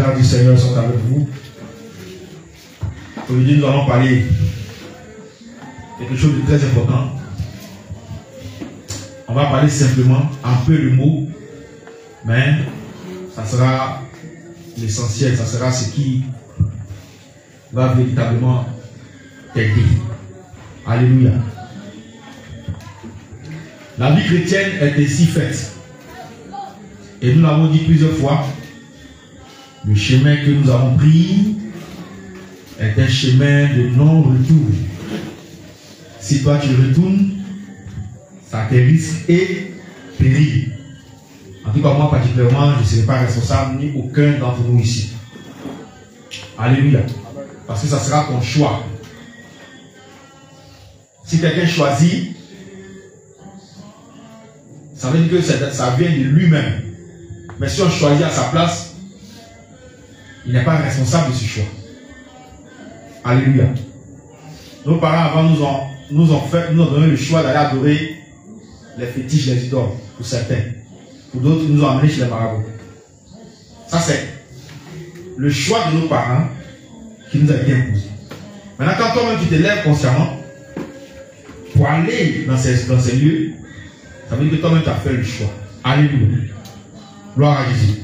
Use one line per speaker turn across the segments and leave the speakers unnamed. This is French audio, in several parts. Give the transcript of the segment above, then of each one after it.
grâce du Seigneur sont avec vous. Aujourd'hui, nous allons parler de quelque chose de très important. On va parler simplement un peu de mots, mais ça sera l'essentiel, ça sera ce qui va véritablement t'aider. Alléluia. La vie chrétienne est ainsi faite. Et nous l'avons dit plusieurs fois, le chemin que nous avons pris est un chemin de non-retour. Si toi tu retournes, ça te risque et péril. En tout cas, moi particulièrement, je ne serai pas responsable ni aucun d'entre nous ici. Alléluia. Parce que ça sera ton choix. Si quelqu'un choisit, ça veut dire que ça vient de lui-même. Mais si on choisit à sa place, il n'est pas responsable de ce choix. Alléluia. Nos parents avant nous ont donné le choix d'aller adorer les fétiches, les idoles, pour certains. Pour d'autres, ils nous ont amenés chez les marabouts. Ça, c'est le choix de nos parents qui nous a été imposé. Maintenant, quand toi-même tu te lèves consciemment pour aller dans ces lieux, ça veut dire que toi-même tu as fait le choix. Alléluia. Gloire à Jésus.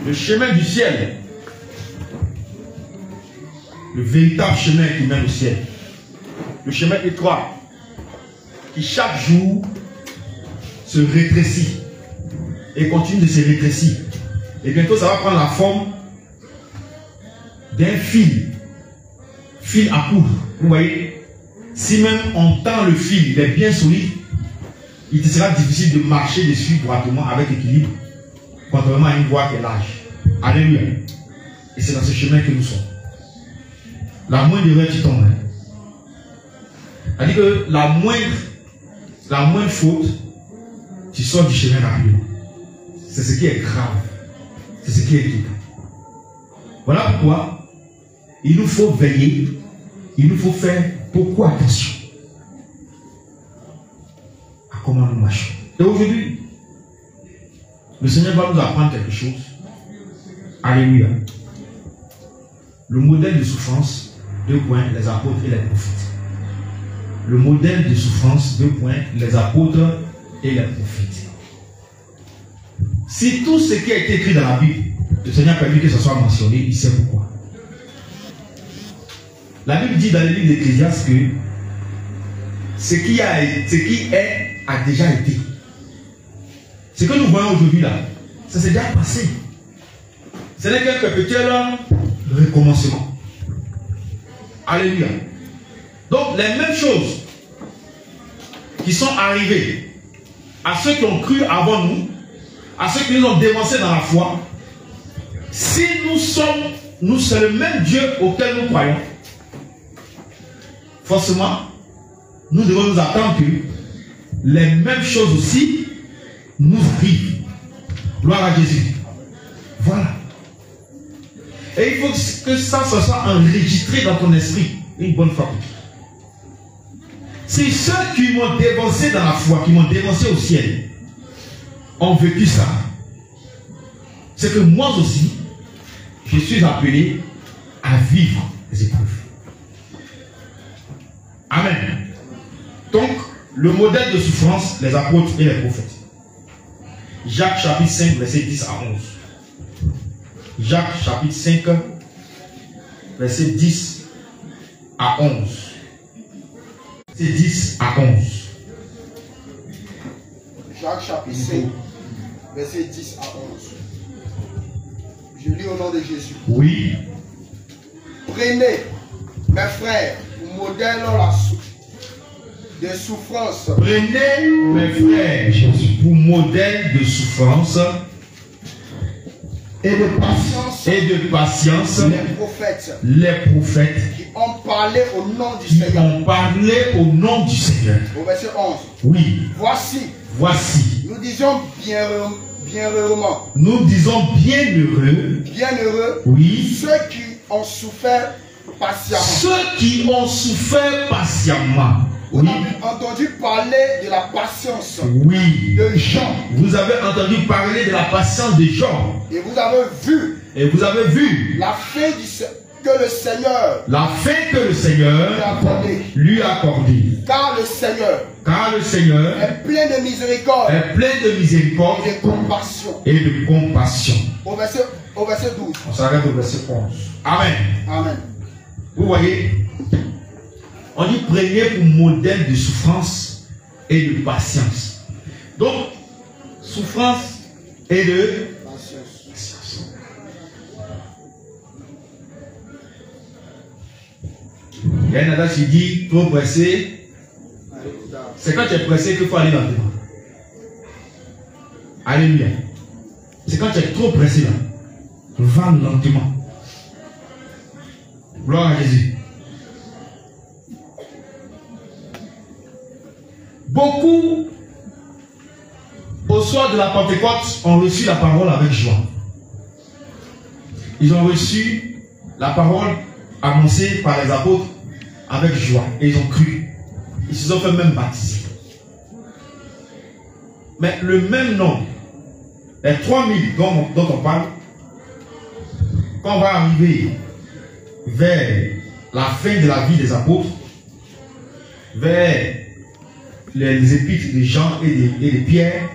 Le chemin du ciel, le véritable chemin qui mène au ciel, le chemin étroit, qui chaque jour se rétrécit et continue de se rétrécir. Et bientôt ça va prendre la forme d'un fil à coudre. Vous voyez, si même on tend le fil, il est bien solide, il te sera difficile de marcher dessus droitement avec équilibre, contrairement à une voie qui est large. Alléluia. Et c'est dans ce chemin que nous sommes. La moindre erreur tu tombes. C'est-à-dire que la moindre faute, tu sors du chemin rapidement. C'est ce qui est grave. C'est ce qui est étonnant. Voilà pourquoi il nous faut veiller, il nous faut faire beaucoup attention à comment nous marchons. Et aujourd'hui, le Seigneur va nous apprendre quelque chose. Alléluia. Le modèle de souffrance, 2 points, les apôtres et les prophètes. Le modèle de souffrance, 2 points, les apôtres et les prophètes. Si tout ce qui a été écrit dans la Bible, le Seigneur a permis que ce soit mentionné, il sait pourquoi. La Bible dit dans le livre d'Ecclésiaste que ce qui est a déjà été. Ce que nous voyons aujourd'hui là, ça s'est déjà passé. Ce n'est qu'un perpétuel recommencement. Alléluia. Donc les mêmes choses qui sont arrivées à ceux qui ont cru avant nous, à ceux qui nous ont dévancés dans la foi, si c'est le même Dieu auquel nous croyons, forcément, nous devons nous attendre que les mêmes choses aussi nous arrivent. Gloire à Jésus. Voilà. Et il faut que ça soit enregistré dans ton esprit une bonne fois. Si ceux qui m'ont dévancé dans la foi, qui m'ont dévancé au ciel, ont vécu ça, c'est que moi aussi, je suis appelé à vivre les épreuves. Amen. Donc, le modèle de souffrance, les apôtres et les prophètes. Jacques chapitre 5, verset 10 à 11. Jacques chapitre 5, verset 10 à 11. C'est 10 à 11.
Jacques chapitre 5, verset 10 à 11. Je lis au nom de Jésus.
Oui.
Prenez, mes frères, pour modèle de souffrance.
Prenez, mes frères, pour modèle de souffrance
et de patience,
les prophètes
qui ont parlé au nom du Seigneur. Au verset 11.
Oui.
Voici. Nous disons bienheureux.
Oui.
Ceux qui ont souffert patiemment. Vous avez entendu parler de la patience de Jean.
Vous avez entendu parler de la patience de Jean.
Et vous avez vu.
Et vous avez vu
la fin que le Seigneur.
La fin que le Seigneur lui a accordée.
Car le Seigneur
est
plein de miséricorde. Et de compassion. Au verset 12.
On s'arrête au verset 11. Amen.
Amen.
Vous voyez, on dit prenez pour modèle de souffrance et de patience. Donc, souffrance et de patience. Il y a un adage qui dit trop pressé. C'est quand tu es pressé qu'il faut aller lentement. Alléluia. C'est quand tu es trop pressé là. Va lentement. Gloire à Jésus. Beaucoup, au soir de la Pentecôte, ont reçu la parole avec joie. Ils ont reçu la parole annoncée par les apôtres avec joie. Et ils ont cru. Ils se sont fait même baptiser. Mais le même nom, les 3000 dont on parle, quand on va arriver vers la fin de la vie des apôtres, vers les épîtres de Jean et de Pierre,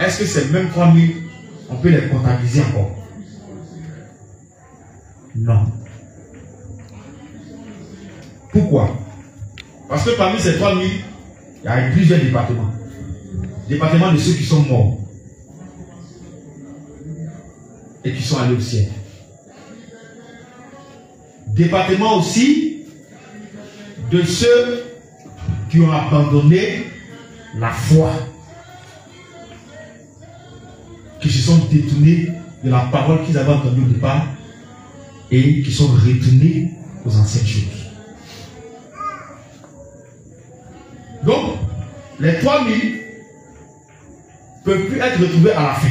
est-ce que ces mêmes 3000, on peut les comptabiliser encore? Non. Pourquoi? Parce que parmi ces 3000, il y a plusieurs départements. Département de ceux qui sont morts et qui sont allés au ciel. Département aussi de ceux qui ont abandonné la foi, qui se sont détournés de la parole qu'ils avaient entendue au départ et qui sont retournés aux anciennes choses. Donc, les 3000 ne peuvent plus être retrouvés à la fin.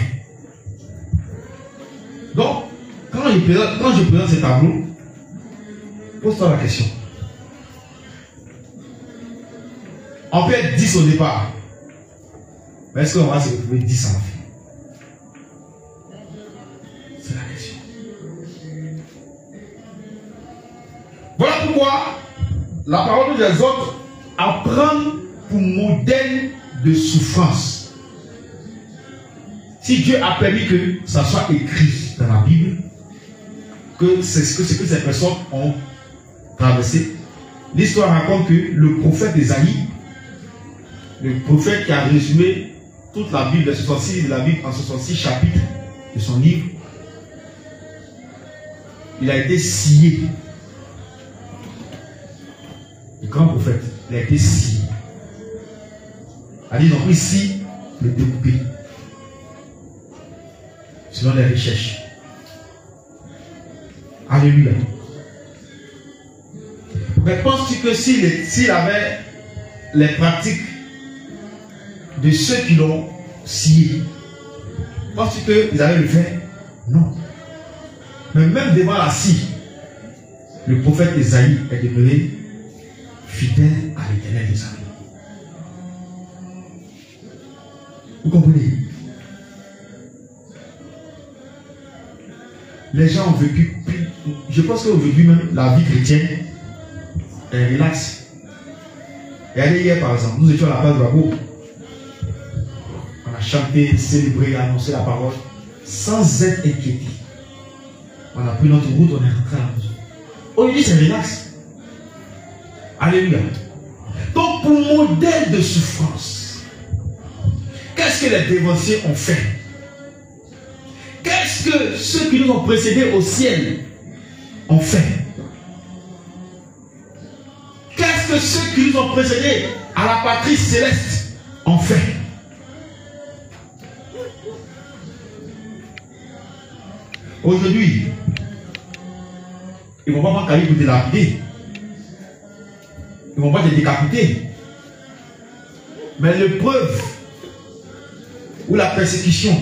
Donc, quand je présente ce tableau, pose-toi la question. On peut être 10 au départ. Mais est-ce qu'on va se retrouver 10 à la fin? C'est la question. Voilà pourquoi la parole des autres apprend pour modèle de souffrance. Si Dieu a permis que ça soit écrit dans la Bible, que c'est ce que ces personnes ont traversé, l'histoire raconte que le prophète Ésaïe, le prophète qui a résumé toute la Bible, en 66 chapitres de son livre, il a été scié. Le grand prophète, il a été scié. Ils ont pris scie, le découpé. Selon les recherches. Alléluia. Mais penses-tu que s'il avait les pratiques de ceux qui l'ont scié, penses-tu qu'ils allaient le faire? Non. Mais même devant la scie, le prophète Ésaïe est devenu fidèle à l'Éternel des armées. Vous comprenez? Les gens ont vécu plus. Je pense qu'aujourd'hui même, la vie chrétienne est relaxe. Regardez hier par exemple, nous étions à la place de Wago. On a chanté, célébré, annoncé la parole sans être inquiété. On a pris notre route, on est rentré à la maison. Aujourd'hui c'est relax. Alléluia. Donc pour modèle de souffrance, qu'est-ce que les dévanciers ont fait? Qu'est-ce que ceux qui nous ont précédés au ciel ont fait? Qu'est-ce que ceux qui nous ont précédés à la patrie céleste ont fait? Aujourd'hui, ils ne vont pas manquer pour te lapider. Ils ne vont pas te décapiter. Mais l'épreuve ou la persécution,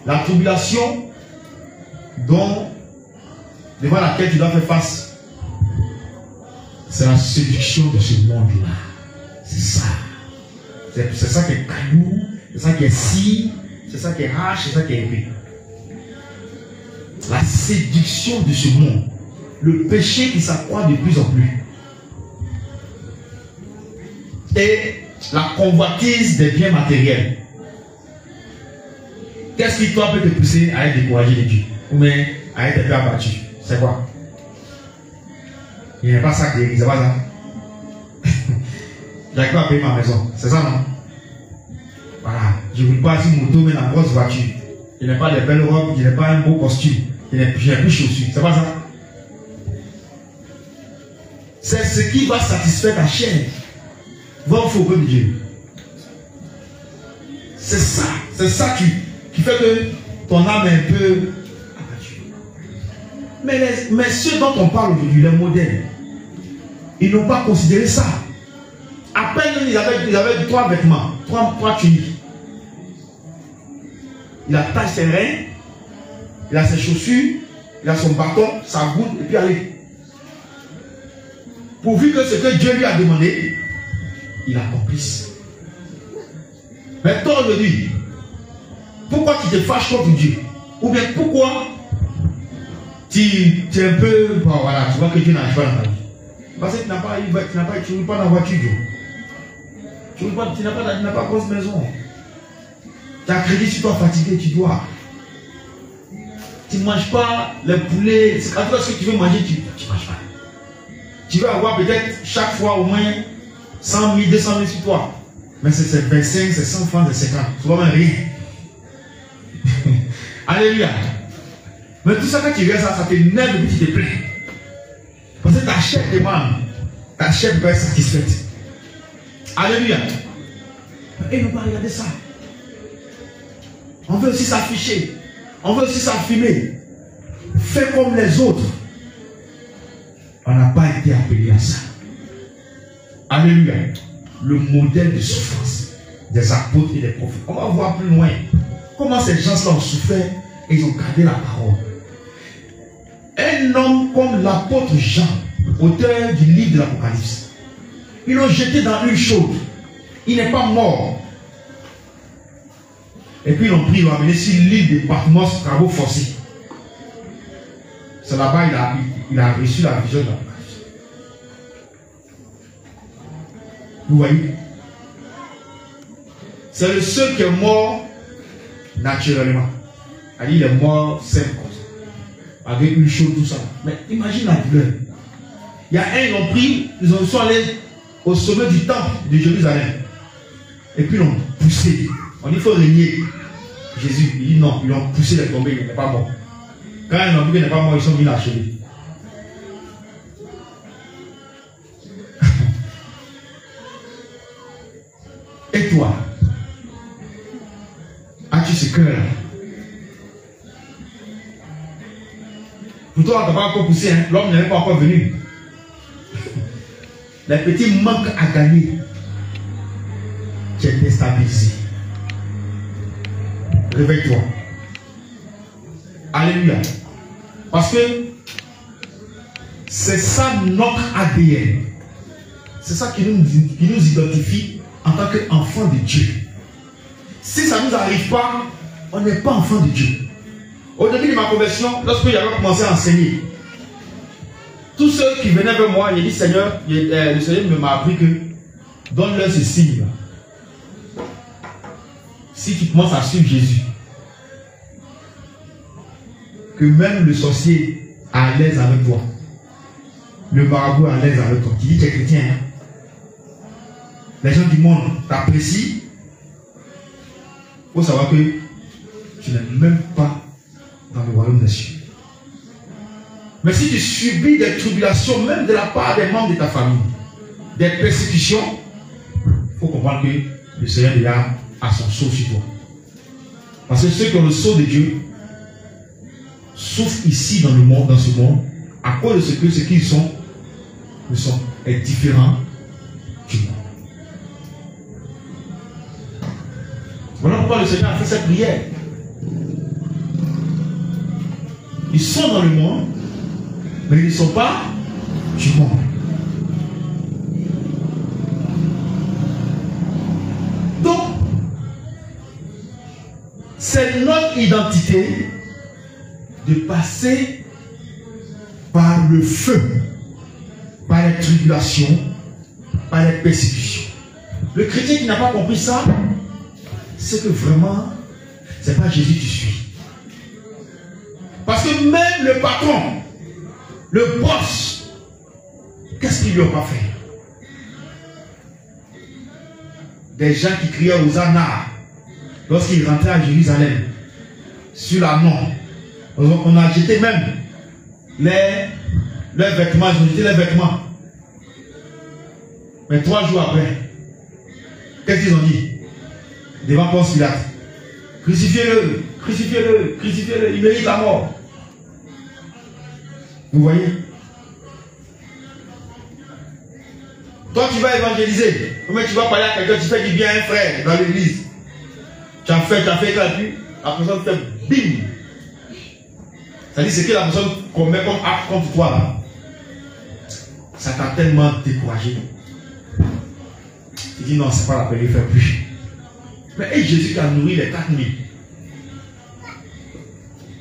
la tribulation devant laquelle tu dois faire face, c'est la séduction de ce monde-là. C'est ça. C'est ça qui est caillou, c'est ça qui est scie, c'est ça qui est hache, c'est ça qui est épée. La séduction de ce monde. Le péché qui s'accroît de plus en plus. Et la convoitise des biens matériels. Qu'est-ce qui toi peut te pousser à être découragé de Dieu? Ou bien à être un peu abattu? C'est quoi? Il n'y a pas ça qui est, c'est pas ça. J'arrive pas à payer ma maison. C'est ça, non? Voilà. Je ne roule pas sur moto, mais dans une grosse voiture. Je n'ai pas de belles robes, je n'ai pas un beau costume. Je n'ai plus de chaussures. C'est pas ça? C'est ce qui va satisfaire ta chair. Va au fourreau de Dieu. C'est ça qui fait que ton âme est un peu abattue. Mais ceux dont on parle aujourd'hui, les modèles, ils n'ont pas considéré ça. À peine ils avaient 3 vêtements, 3 tuniques. Il attache ses reins, il a ses chaussures, il a son bâton, sa goutte, et puis allez. Pourvu que ce que Dieu lui a demandé, il accomplisse. Mais toi aujourd'hui, pourquoi tu te fâches contre Dieu? Ou bien pourquoi tu es un peu, bon, voilà, tu vois que Dieu n'arrive pas dans ta vie. Parce que tu n'as pas dans la voiture. Tu n'as pas grosse maison. Tu as crédit sur toi fatigué, tu dois. Tu ne manges pas les poulets. C'est quand ce que tu veux manger, tu ne manges pas. Tu veux avoir peut-être chaque fois au moins 100 000, 200 000 sur toi. Mais c'est 25, c'est 100 francs, c'est 50. Tu vois même rien. Alléluia. Mais tout ça, quand tu regardes ça, ça t'énerve et puis tu te plains. Parce que ta chair demande. Ta chair peut être satisfaite. Alléluia. Et ne pas regarder ça. On veut aussi s'afficher. On veut aussi s'affimer. Fais comme les autres. On n'a pas été appelé à ça. Alléluia. Le modèle de souffrance des apôtres et des prophètes. On va voir plus loin comment ces gens-là ont souffert et ils ont gardé la parole. Un homme comme l'apôtre Jean, auteur du livre de l'Apocalypse, ils l'ont jeté dans une chaude. Il n'est pas mort. Et puis ils l'ont pris, ils l'ont amené sur l'île de Patmos, travaux forcés. C'est là-bas il a reçu la vision de l'Apocalypse. Vous voyez? C'est le seul qui est mort naturellement. Il est mort simple comme ça. Avec une chaude, tout ça. Mais imagine la douleur. Il y a un, ils l'ont pris, ils sont allés au sommet du temple de Jérusalem. Et puis ils l'ont poussé. On dit qu'il faut régner Jésus. Il dit non, ils l'ont poussé, il est tombé, il n'est pas mort. Quand ils ont vu qu'il n'est pas mort, ils sont mis l'achever. Et toi, as-tu ce cœur-là? Pour toi, on ne t'a pas encore poussé, hein? L'homme n'est pas encore venu. Les petits manques à gagner. Tu es déstabilisé. Réveille-toi. Alléluia. Parce que c'est ça notre ADN. C'est ça qui nous identifie en tant qu'enfant de Dieu. Si ça ne nous arrive pas, on n'est pas enfant de Dieu. Au début de ma conversion, lorsque j'avais commencé à enseigner, tous ceux qui venaient vers moi, j'ai dit Seigneur, le Seigneur m'a appris que donne-leur ce signe. Si tu commences à suivre Jésus, que même le sorcier est à l'aise avec toi, le marabout est à l'aise avec toi. Tu dis que tu es chrétien. Hein? Les gens du monde t'apprécient. Il faut savoir que tu n'es même pas dans le royaume des cieux. Mais si tu subis des tribulations, même de la part des membres de ta famille, des persécutions, il faut comprendre que le Seigneur déjà a son sceau sur toi. Parce que ceux qui ont le sceau de Dieu souffrent ici dans le monde, dans ce monde, à cause de ce qu'ils sont est différent du monde. Voilà pourquoi le Seigneur a fait cette prière. Ils sont dans le monde, mais ils ne sont pas du monde. c'est notre identité de passer par le feu, par les tribulations, par les persécutions. Le chrétien qui n'a pas compris ça, c'est que vraiment, c'est pas Jésus que tu suis. Parce que même le patron, le boss, qu'est-ce qu'ils lui ont pas fait? Des gens qui criaient aux anards lorsqu'ils rentraient à Jérusalem, sur la mort. On a jeté même leurs vêtements, ils ont jeté les vêtements. Mais 3 jours après, qu'est-ce qu'ils ont dit? Devant Ponce Pilate. Crucifiez-le, crucifiez-le, crucifiez-le, il mérite la mort. Vous voyez? Toi, tu vas évangéliser. Mais tu vas parler à quelqu'un, tu fais du bien à un frère dans l'église. Tu as fait éclater, la personne fait bim. C'est-à-dire, c'est que la personne commet comme acte contre toi là. Ça t'a tellement découragé. Tu dis non, c'est pas la peine de faire plus. Mais et Jésus qui a nourri les 4000,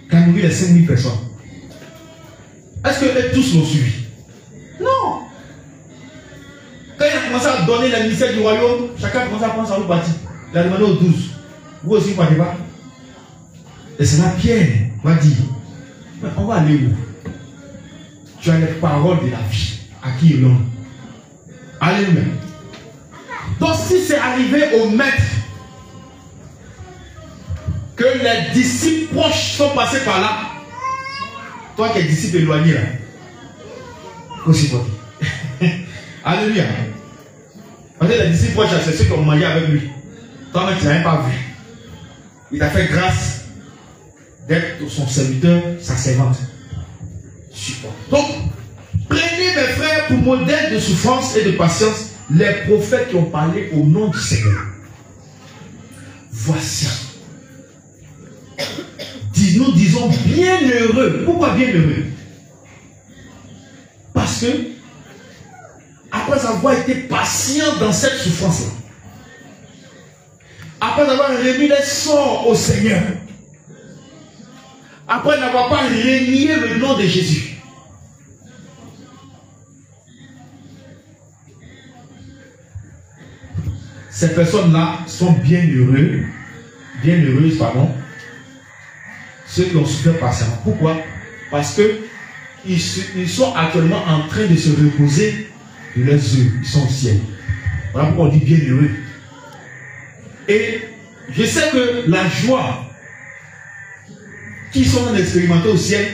qui a nourri les 5000 personnes. Est-ce que eux tous l'ont suivi? Non. Quand il a commencé à donner la ministère du royaume, chacun a commencé à prendre sa route partie. Il a demandé aux 12. Vous aussi, vous ne pas? Et c'est là Pierre va dire, mais on va aller où? Tu as les paroles de la vie. À qui irons-nous? Alléluia. Donc si c'est arrivé au maître que les disciples proches sont passés par là, toi qui es disciple éloigné là, aussi pour dire. Alléluia. Parce que les disciples proches, c'est ceux qui ont mangé avec lui. Toi-même, tu n'as même pas vu. Il t'a fait grâce d'être son serviteur, sa servante. Support. Donc, prenez mes frères pour modèle de souffrance et de patience les prophètes qui ont parlé au nom du Seigneur. Voici. Nous disons bienheureux. Pourquoi bienheureux? Parce que après avoir été patient dans cette souffrance-là, après avoir remis les sorts au Seigneur, après n'avoir pas renié le nom de Jésus, ces personnes-là sont bienheureuses, pardon, ceux qui ont souffert patiemment. Pourquoi? Parce que ils sont actuellement en train de se reposer de leurs œuvres. Ils sont au ciel. Voilà pourquoi on dit bienheureux. Et je sais que la joie qu'ils sont en train d'expérimenter au ciel,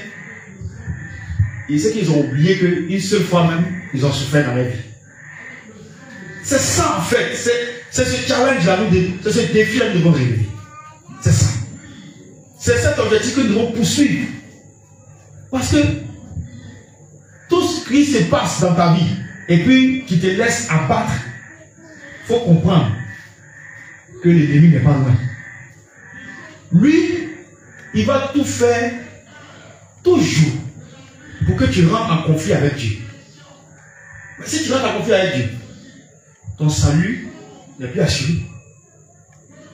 et c'est qu'ils ont oublié qu'une seule fois même, ils ont souffert dans leur vie. C'est ça en fait. C'est ce challenge-là, c'est ce défi-là que nous devons relever. C'est ça. C'est cet objectif que nous devons poursuivre. Parce que tout ce qui se passe dans ta vie et puis qui te laisse abattre, il faut comprendre que l'ennemi n'est pas loin. Lui, il va tout faire toujours pour que tu rentres en conflit avec Dieu. Mais si tu rentres en conflit avec Dieu, ton salut n'est plus assuré.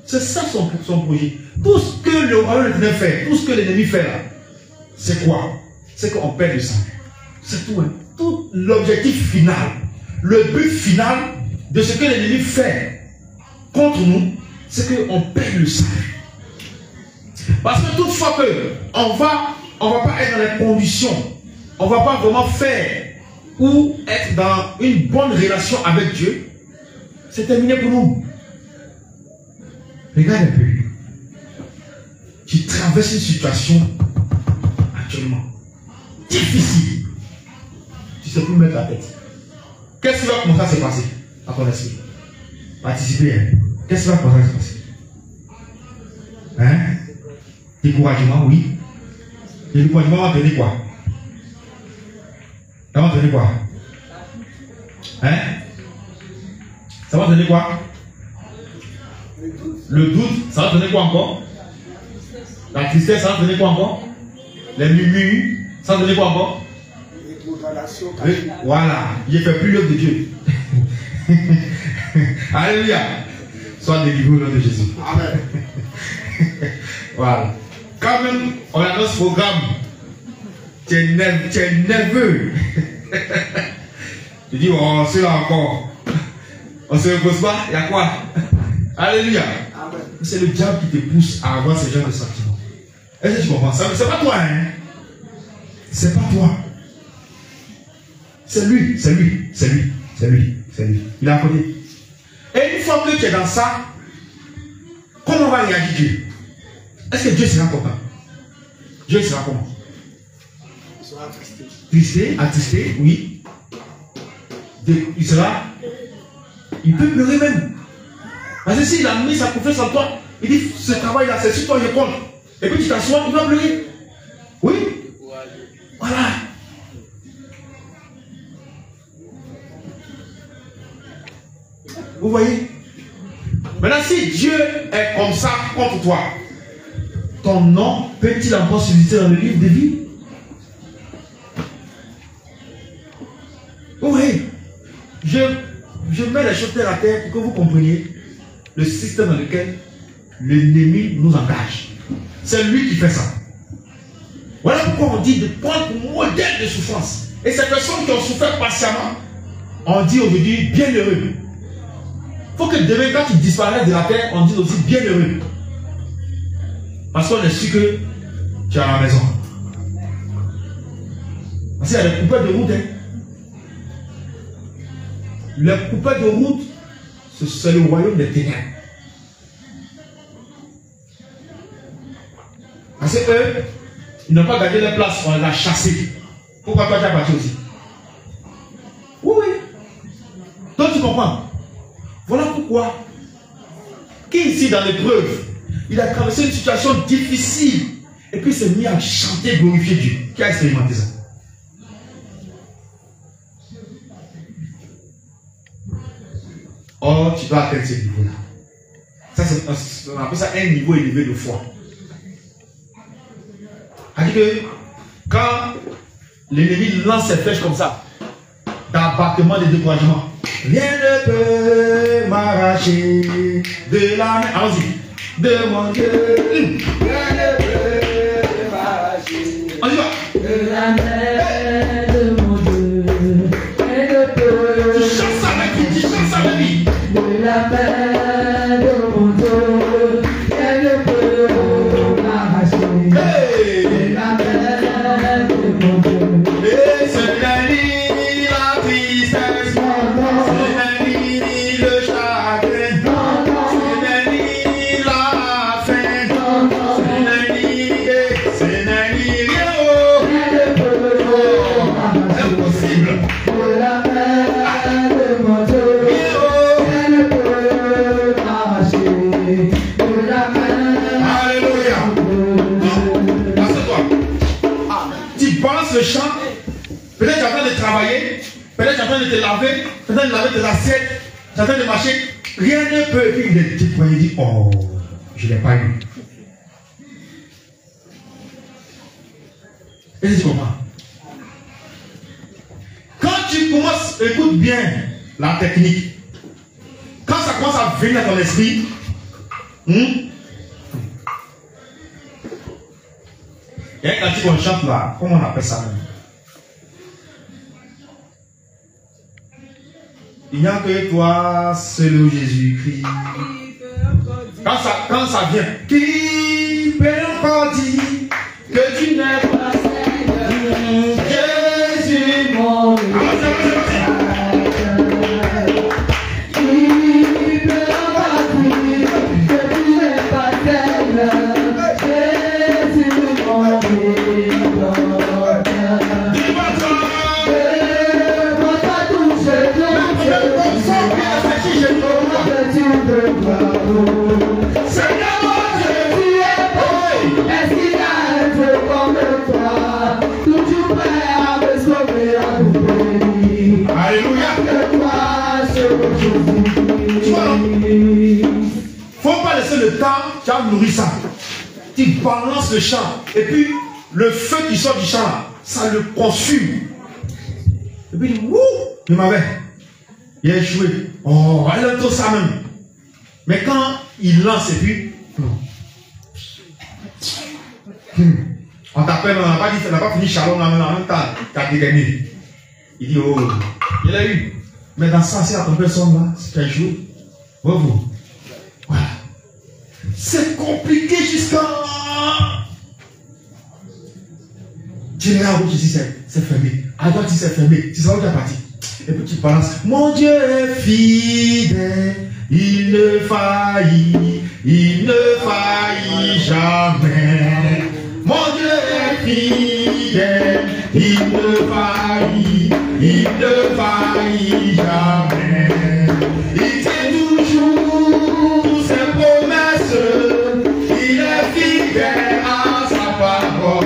C'est ça son projet. Tout ce que le royaume fait, tout ce que l'ennemi fait là, c'est quoi? C'est qu'on perd le salut. C'est tout. Hein. Tout l'objectif final, le but final de ce que l'ennemi fait contre nous, c'est qu'on perd le salut. Parce que toutefois qu'on va pas être dans les conditions, on ne va pas vraiment faire ou être dans une bonne relation avec Dieu, c'est terminé pour nous. Regarde un peu. Tu traverses une situation actuellement difficile. Tu ne sais plus mettre la tête. Qu'est-ce qui va commencer à se passer à ton esprit? Participer. Hein? Qu'est-ce qui va commencer à se passer? Hein? Découragement, oui. Le découragement va donner quoi? Ça va donner quoi? Hein? Ça va donner quoi? Le doute, ça va donner quoi encore? La tristesse, ça va donner quoi encore? Les murmures, ça va donner quoi encore? Oui, voilà, il ne fait plus l'œuvre de Dieu. Alléluia. Sois délivré au nom de Jésus.
Amen.
Voilà. Quand même, on a notre programme. Tu es nerveux. Tu dis, oh, c'est là encore. On se repose pas, il y a quoi? Alléluia.
Amen.
C'est le diable qui te pousse à avoir ce genre de sentiments. Est-ce que tu comprends ça? C'est pas toi, hein? C'est pas toi. C'est lui. Il est à côté. Et une fois que tu es dans ça, comment va réagir Dieu? Est-ce que Dieu sera content? Dieu sera comment?
Il sera attristé.
Attristé, oui. Il sera. Il peut pleurer même. Parce que s'il a mis sa confiance en toi, il dit ce travail-là, c'est sur toi, je compte. Et puis tu t'assois, il va pleurer. Oui. Voilà. Vous voyez? Maintenant, si Dieu est comme ça contre toi, ton nom peut-il encore susciter dans le livre de vie? Vous voyez? Je mets les choses terre à terre pour que vous compreniez le système dans lequel l'ennemi nous engage. C'est lui qui fait ça. Voilà pourquoi on dit de prendre pour modèle de souffrance. Et ces personnes qui ont souffert patiemment, on dit aujourd'hui bienheureux. Il faut que demain, quand tu disparais de la terre, on dise aussi bienheureux. Parce qu'on est sûr que tu es à la maison. Parce qu'il y a des coupeurs de route. Hein. Les coupeurs de route, c'est le royaume des ténèbres. Parce qu'eux, ils n'ont pas gardé leur place, on les a chassés. Pourquoi toi tu as parti aussi? Oui. Toi tu comprends? Voilà pourquoi. Qui ici dans l'épreuve, il a traversé une situation difficile et puis s'est mis à chanter, glorifier Dieu. Qui a expérimenté ça? Oh, tu dois atteindre ce niveau-là. Ça, on appelle ça un niveau élevé de foi. C'est-à-dire que quand l'ennemi lance ses flèches comme ça, d'abattement, de découragement, rien ne peut m'arracher de la main. Allons-y. De mon Dieu. Rien ne peut m'arracher. On y va. De la main de mon Dieu. Rien ne peut. Tu chantes ça avec lui. Tu chantes ça avec lui. De la main de mon Dieu. Rien ne peut m'arracher. Hey. De la main de mon Dieu. Et c'est la nuit, la tristesse. C'est la nuit, le chagrin. C'est la nuit, la faim. C'est la nuit, c'est la nuit, c'est impossible. De la main de mon Dieu. Rien ne peut m'arracher. De la main. Alléluia. Passe-toi. Tu penses le chant. Peut-être tu es en train de travailler, peut-être tu es en train de te laver, tu es en train de laver tes assiettes, tu es en train de marcher, rien ne peut. Et puis il dit, oh, je ne l'ai pas eu. Est-ce que tu comprends? Quand tu commences, écoute bien la technique. Quand ça commence à venir dans ton esprit, il y a un cantique qu'on chante là, comment on appelle ça même? Il n'y a que toi, seul Jésus-Christ. Quand ça vient, qui peut encore dire que tu n'es pas Seigneur? Jésus mon Dieu. Qui peut encore dire que tu n'es pas Seigneur? Jésus mon Dieu. Faut pas laisser le temps, tu as nourri ça. Tu balances le champ et puis le feu qui sort du champ, ça le consume. Et puis, wouh, il m'avait. Il a échoué. Oh, elle a tout ça même. Mais quand il lance et puis, on t'appelle, on n'a pas dit, on n'a pas fini Shalom en même temps, t'as dégagné. Il dit, oh, il a eu. Mais dans ça, c'est la personne là, c'est un jour. Bravo. Voilà. C'est compliqué jusqu'à. Tu regardes où tu dis c'est fermé. À droite, c'est fermé. Tu sais où tu es parti. Et puis tu balances. Mon Dieu est fidèle. Il ne faillit jamais. Mon Dieu est fidèle. Il ne faillit jamais. Il tient toujours ses promesses. Il est fidèle à sa parole.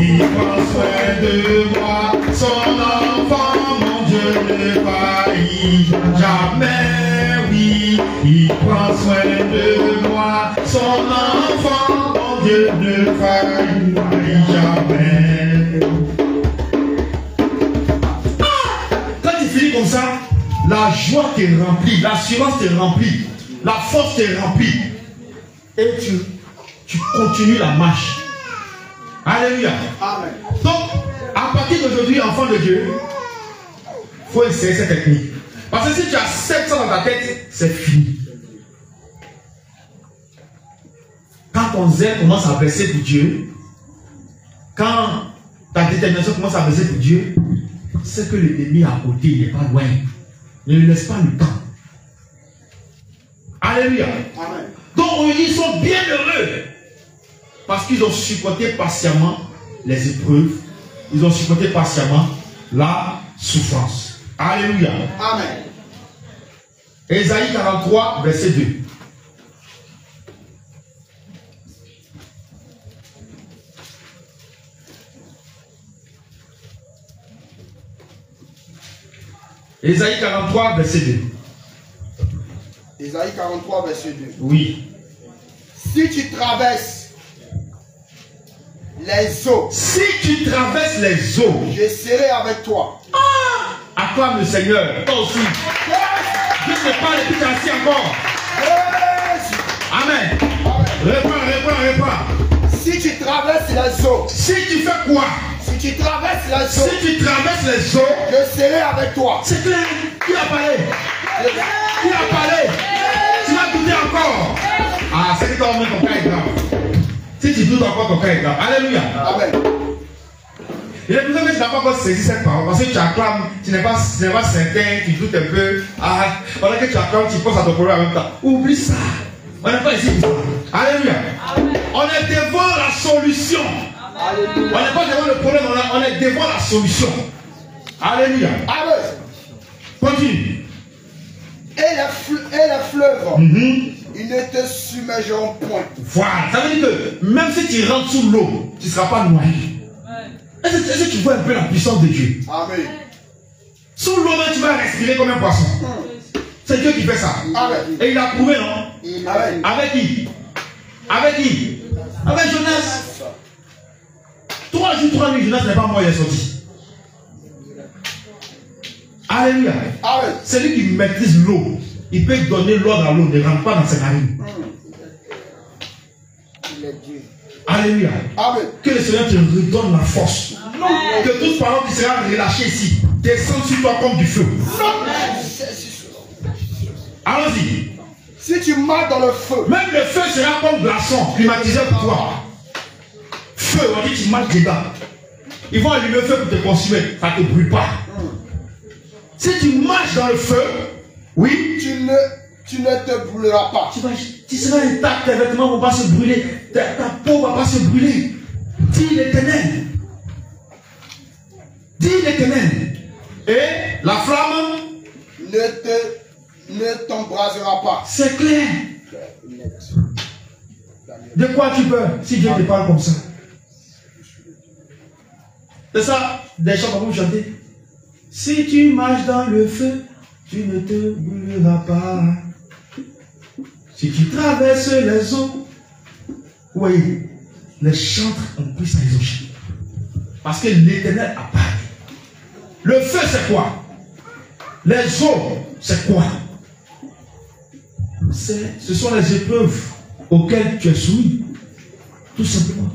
Il prend soin de moi, son enfant, mon Dieu ne faillit jamais, oui. Il prend soin de moi, son enfant, mon Dieu ne faillit jamais. Quand tu finis comme ça, la joie t'est remplie, l'assurance t'est remplie, la force t'est remplie. Et tu continues la marche. Alléluia.
Amen.
Donc, à partir d'aujourd'hui, enfant de Dieu, il faut essayer cette technique. Parce que si tu acceptes ça dans ta tête, c'est fini. Quand ton zèle commence à baisser pour Dieu, quand ta détermination commence à baisser pour Dieu, c'est que l'ennemi à côté, il n'est pas loin. Ne lui laisse pas le temps. Alléluia.
Amen.
Donc, aujourd'hui, ils sont bien heureux. Parce qu'ils ont supporté patiemment les épreuves. Ils ont supporté patiemment la souffrance. Alléluia.
Amen.
Ésaïe 43, verset 2. Ésaïe 43, verset 2.
Ésaïe 43, verset 2.
Oui.
Si tu traverses les eaux,
si tu traverses les eaux,
je serai avec toi.
Acclame le Seigneur. Toi aussi. Je te parle et puis tu es assis encore. Amen. Reprends.
Si tu traverses les eaux,
si tu fais quoi?
Si tu traverses les eaux,
si tu traverses les eaux,
je serai avec toi.
C'est clair. Qui a parlé? Qui a parlé? Tu vas douter encore. Ah, c'est que toi, ton cas est grave. Si tu doutes encore, ton cas est grave. Alléluia.
Amen.
Il est besoin que tu n'as pas encore saisi cette parole parce que tu acclames, tu n'es pas certain, tu doutes un peu. Ah, pendant que tu acclames, tu penses à ton problème en même temps. Oublie ça. On n'est pas ici pour ça. Alléluia. Amen. On est devant la solution. Alléluia. On n'est pas devant le problème, on est devant la solution. Alléluia.
Amen.
Continue.
Et les fleuves, ils ne te submergeront point.
Voilà. Ça veut dire que même si tu rentres sous l'eau, tu ne seras pas noyé. Est-ce que tu vois un peu la puissance de Dieu?
Amen.
Sous l'eau, tu vas respirer comme un poisson. C'est Dieu qui fait ça.
Amen.
Et il a prouvé, non?
Amen.
Avec qui? Avec qui? Avec Jonas. 3 jours, 3 nuits, Jonas n'est pas mort, il est sorti. Alléluia.
Amen.
C'est lui qui maîtrise l'eau. Il peut donner l'eau dans l'eau, ne rentre pas dans ses narines.
Il est Dieu.
Alléluia.
Amen.
Que le Seigneur te redonne la force. Amen. Que toute parole qui sera relâchée ici descende sur toi comme du feu. Allons-y.
Si tu marches dans le feu,
même le feu sera comme glaçon climatisé pour toi. Feu, on dit tu marches dedans. Ils vont allumer le feu pour te consumer. Ça ne te brûle pas. Si tu marches dans le feu, oui,
tu ne te brûleras pas.
Tu seras intact, tes vêtements ne vont pas se brûler, ta peau ne va pas se brûler. Dis l'Éternel. Dis l'Éternel. Et la flamme
ne t'embrasera pas.
C'est clair. De quoi tu peurs si Dieu te parle comme ça? C'est ça, des chants comme vous chantez. Si tu marches dans le feu, tu ne te brûleras pas. Si tu traverses les eaux, oui, les chantres ont pris ça, ils ont chanté. Parce que l'Éternel a parlé. Le feu, c'est quoi? Les eaux, c'est quoi? ce sont les épreuves auxquelles tu es soumis. Tout simplement.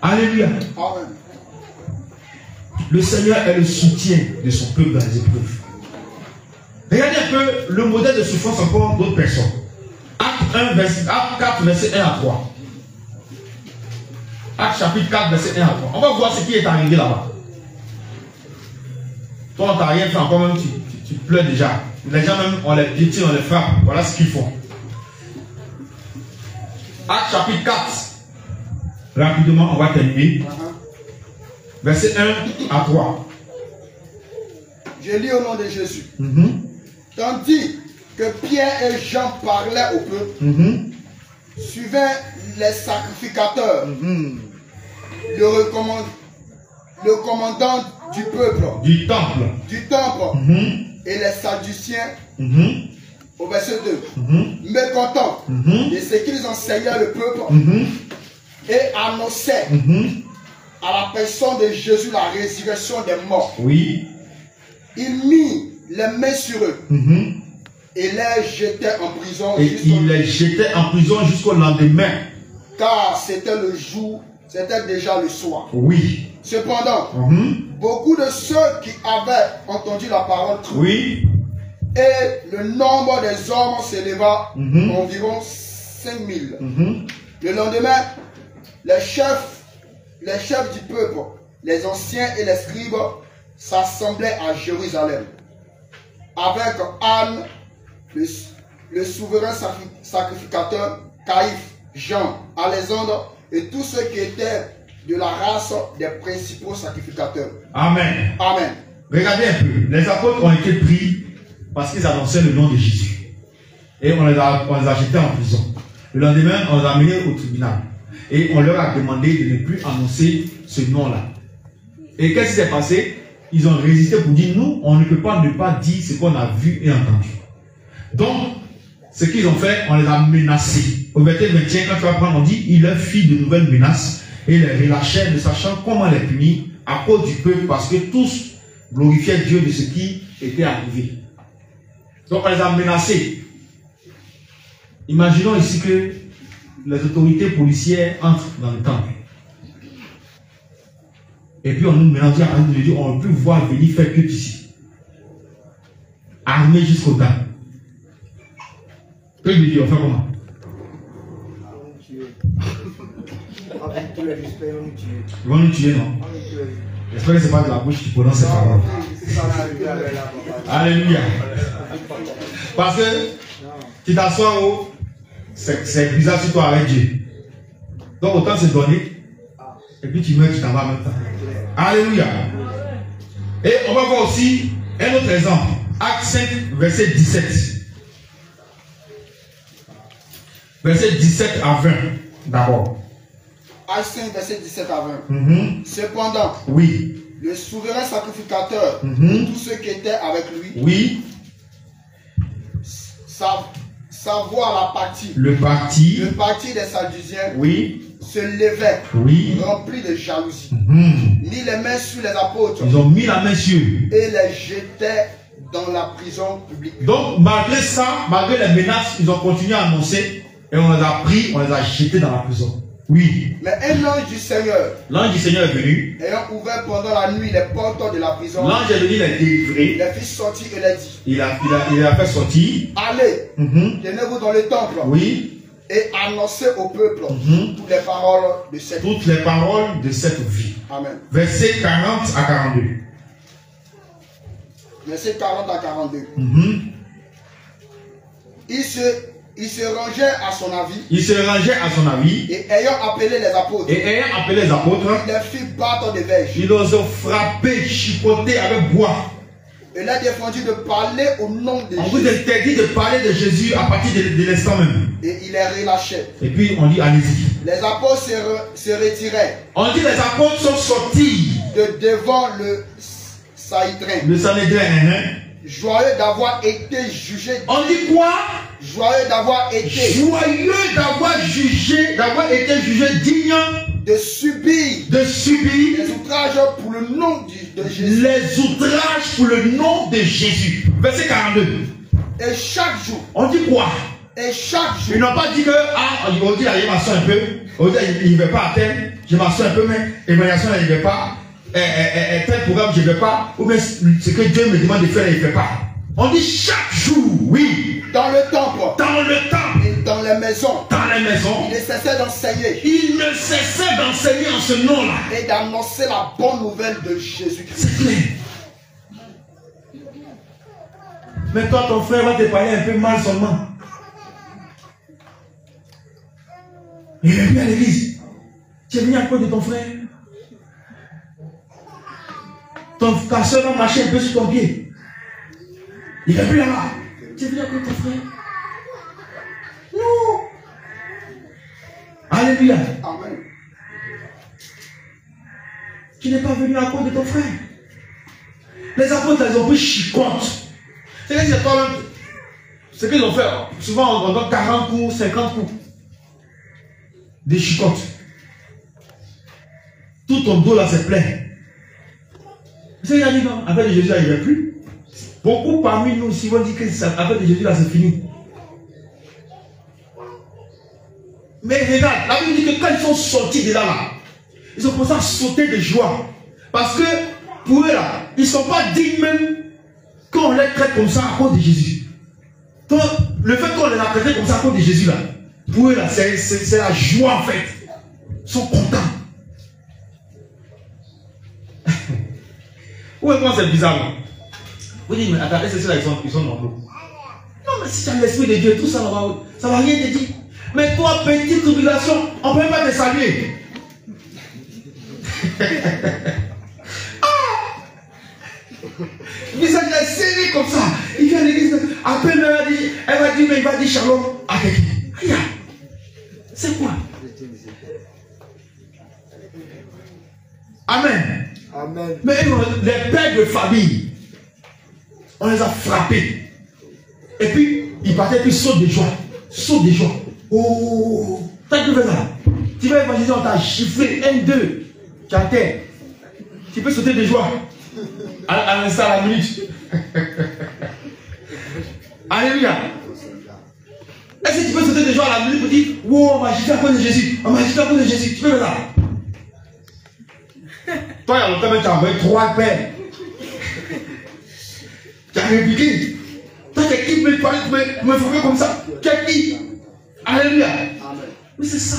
Alléluia.
Amen.
Le Seigneur est le soutien de son peuple dans les épreuves. Regardez un peu le modèle de souffrance encore d'autres personnes. Acte 4, verset 1 à 3. Acte chapitre 4, verset 1 à 3. On va voir ce qui est arrivé là-bas. Toi, on t'a rien fait encore, même tu pleures déjà. Les gens même, on les piétine, on les frappe. Voilà ce qu'ils font. Acte chapitre 4. Rapidement, on va terminer. Verset 1 à 3.
Je lis au nom de Jésus. Tandis que Pierre et Jean parlaient au peuple, suivaient les sacrificateurs, le commandant du peuple,
du temple,
et les Sadduciens, au verset 2, mécontents de ce qu'ils enseignaient le peuple, et annonçaient à la personne de Jésus la résurrection des morts.
Oui.
Il mit les mains sur eux et les jetait en prison.
Et il les jetait en prison jusqu'au lendemain.
Car c'était le jour, c'était déjà le soir.
Oui.
Cependant, beaucoup de ceux qui avaient entendu la parole crurent. Oui. Et le nombre des hommes s'éleva environ 5000. Le lendemain, les chefs du peuple, les anciens et les scribes s'assemblaient à Jérusalem avec Anne, le souverain sacrificateur, Caïphe, Jean, Alexandre et tous ceux qui étaient de la race des principaux sacrificateurs. Amen. Amen.
Regardez un peu, les apôtres ont été pris parce qu'ils annonçaient le nom de Jésus. Et on les a jetés en prison. Le lendemain, on les a amenés au tribunal. Et on leur a demandé de ne plus annoncer ce nom-là. Et qu'est-ce qui s'est passé? Ils ont résisté pour dire, nous, on ne peut pas ne pas dire ce qu'on a vu et entendu. Donc, ce qu'ils ont fait, on les a menacés. Au verset 21, quand tu vas prendre, on dit, ils leur fit de nouvelles menaces et les relâchèrent, ne sachant comment les punir à cause du peuple, parce que tous glorifiaient Dieu de ce qui était arrivé. Donc, on les a menacés. Imaginons ici que les autorités policières entrent dans le temple. Et puis on nous menace, on ne peut voir venir faire que ici. Armés jusqu'aux dents. Que lui dit, on fait comment? Ils vont nous tuer, non? J'espère que ce n'est pas de la bouche qui prononce ces paroles. Alléluia. Parce que tu t'assois où c'est bizarre sur toi avec Dieu. Donc autant se donner. Et puis tu meurs, tu t'en vas en même temps. Alléluia. Et on va voir aussi un autre exemple. Acte 5, verset 17. Verset 17 à 20. D'abord.
Acte 5, verset 17 à 20. Cependant,
oui,
le souverain sacrificateur, et tous ceux qui étaient avec lui,
oui,
savoir la partie,
le parti
des Sadduciens,
oui,
se levait,
oui,
rempli de jalousie. Mis les mains sur les apôtres.
Ils ont mis la main sur eux.
Et les jetaient dans la prison publique.
Donc, malgré ça, malgré les menaces, ils ont continué à annoncer et on les a pris, on les a jetés dans la prison. Oui.
Mais un ange du Seigneur,
est venu,
ayant ouvert pendant la nuit les portes de la prison,
l'ange est venu les délivrer.
Les fit sortir et les dit,
il a fait sortir.
Allez, tenez-vous dans le temple.
Oui.
Et annoncez au peuple toutes les paroles de cette vie. Amen.
Verset 40 à 42.
Verset 40 à 42. Il se rangeait à son avis. Et ayant appelé les apôtres.
Il
les fit battre de verges.
Ils les ont frappés, chipotés avec bois.
Il a défendu de parler au nom de Jésus.
On vous interdit de parler de Jésus à partir de l'instant même.
Et il les relâchait.
Et puis on dit allez-y.
Les apôtres se retiraient.
On dit les apôtres sont sortis
devant le Sanhédrin.
Le Sanhédrin,
joyeux d'avoir été jugé.
On dit quoi?
Joyeux d'avoir été
jugé digne
de subir les outrages pour le nom de Jésus.
Les outrages pour le nom de Jésus. Verset 42.
Et chaque jour.
On dit quoi?
Et chaque jour.
Ils n'ont pas dit que, aujourd'hui, il m'assoit un peu. Aujourd'hui, il ne veut pas atteindre. Je m'assois un peu, mais l'évaluation, il ne veut pas. Tel programme, je ne veux pas. Ou bien ce que Dieu me demande de faire, il ne fait pas. On dit chaque jour, oui.
Dans le temple.
Dans le temple.
Et dans les maisons.
Dans les maisons.
Il ne cessait d'enseigner.
Il ne cessait d'enseigner en ce nom-là.
Et d'annoncer la bonne nouvelle de Jésus-Christ.
C'est clair. Mais toi, ton frère va te parler un peu mal seulement. Il est venu à l'église. Tu es venu à cause de ton frère. Ta soeur va marcher un peu sur ton pied. Il est plus là-bas. Tu es venu à cause de ton frère. Non. Alléluia.
Amen.
Tu n'es pas venu à cause de ton frère. Les apôtres, ils ont pris chicotte. C'est toi-même. Ce qu'ils ont fait, souvent on donne 40 coups, 50 coups. Des chicottes. Tout ton dos là c'est plein. C'est qu'il a dit non, avec Jésus là il ne va plus. Beaucoup parmi nous, si on dit que avec Jésus là c'est fini. Mais regarde, la Bible dit que quand ils sont sortis de là, ils ont commencé à sauter de joie. Parce que pour eux là, ils ne sont pas dignes même qu'on les traite comme ça à cause de Jésus. Donc, le fait qu'on les a traités comme ça à cause de Jésus là, pour eux là, c'est la joie en fait. Ils sont contents. Où est-ce que c'est bizarre là? Vous dites, mais attendez, c'est ceux-là, ils sont normaux. Non, mais si tu as l'esprit de Dieu, tout ça, ça va rien te dire. Mais toi, petite tribulation, on ne peut même pas te saluer. Le visage est serré comme ça. Il vient à l'église, appelle, elle va dire, mais il va dire shalom à quelqu'un. C'est quoi? Amen.
Amen.
Mais les pères de famille, on les a frappés. Et puis, ils partaient, puis sautent de joie. Sautent de joie. Oh, t'as tout fait ça. Tu vas évangéliser, on t'a chiffré. 1, 2. Tu as terre. Tu peux sauter de joie. À l'instant, à la minute. Alléluia. Est-ce que tu peux sauter de joie à la minute pour dire, wow, on m'a chiffré à cause de Jésus. On m'a chiffré à cause de Jésus. Tu peux faire ça. Toi, il y a longtemps, tu as envoyé 3 pères. Tu as répliqué. Toi, tu es qui me frapper comme ça? Tu es qui? Alléluia. Mais c'est ça.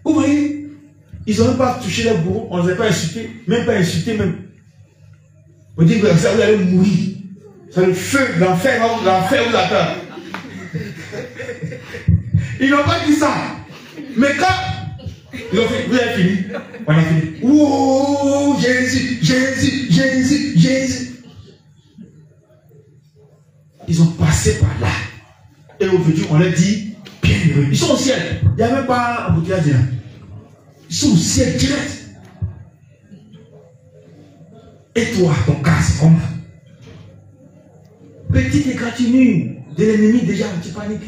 Vous voyez, ils n'ont même pas touché les bourreaux, on ne les a pas insultés, même pas insultés même. On dit que vous allez mourir. C'est le feu, l'enfer vous attend. Ils n'ont pas dit ça. Mais quand ils ont fait, vous avez fini. On a fini. Oh, Jésus, Jésus, Jésus, Jésus. Ils ont passé par là. Et aujourd'hui, on leur dit, bienvenue. Ils sont au ciel. Il n'y a même pas un bouteillage là. Ils sont au ciel direct. Et toi, ton cas, c'est comment? Petite égratignure de l'ennemi, déjà, tu paniques.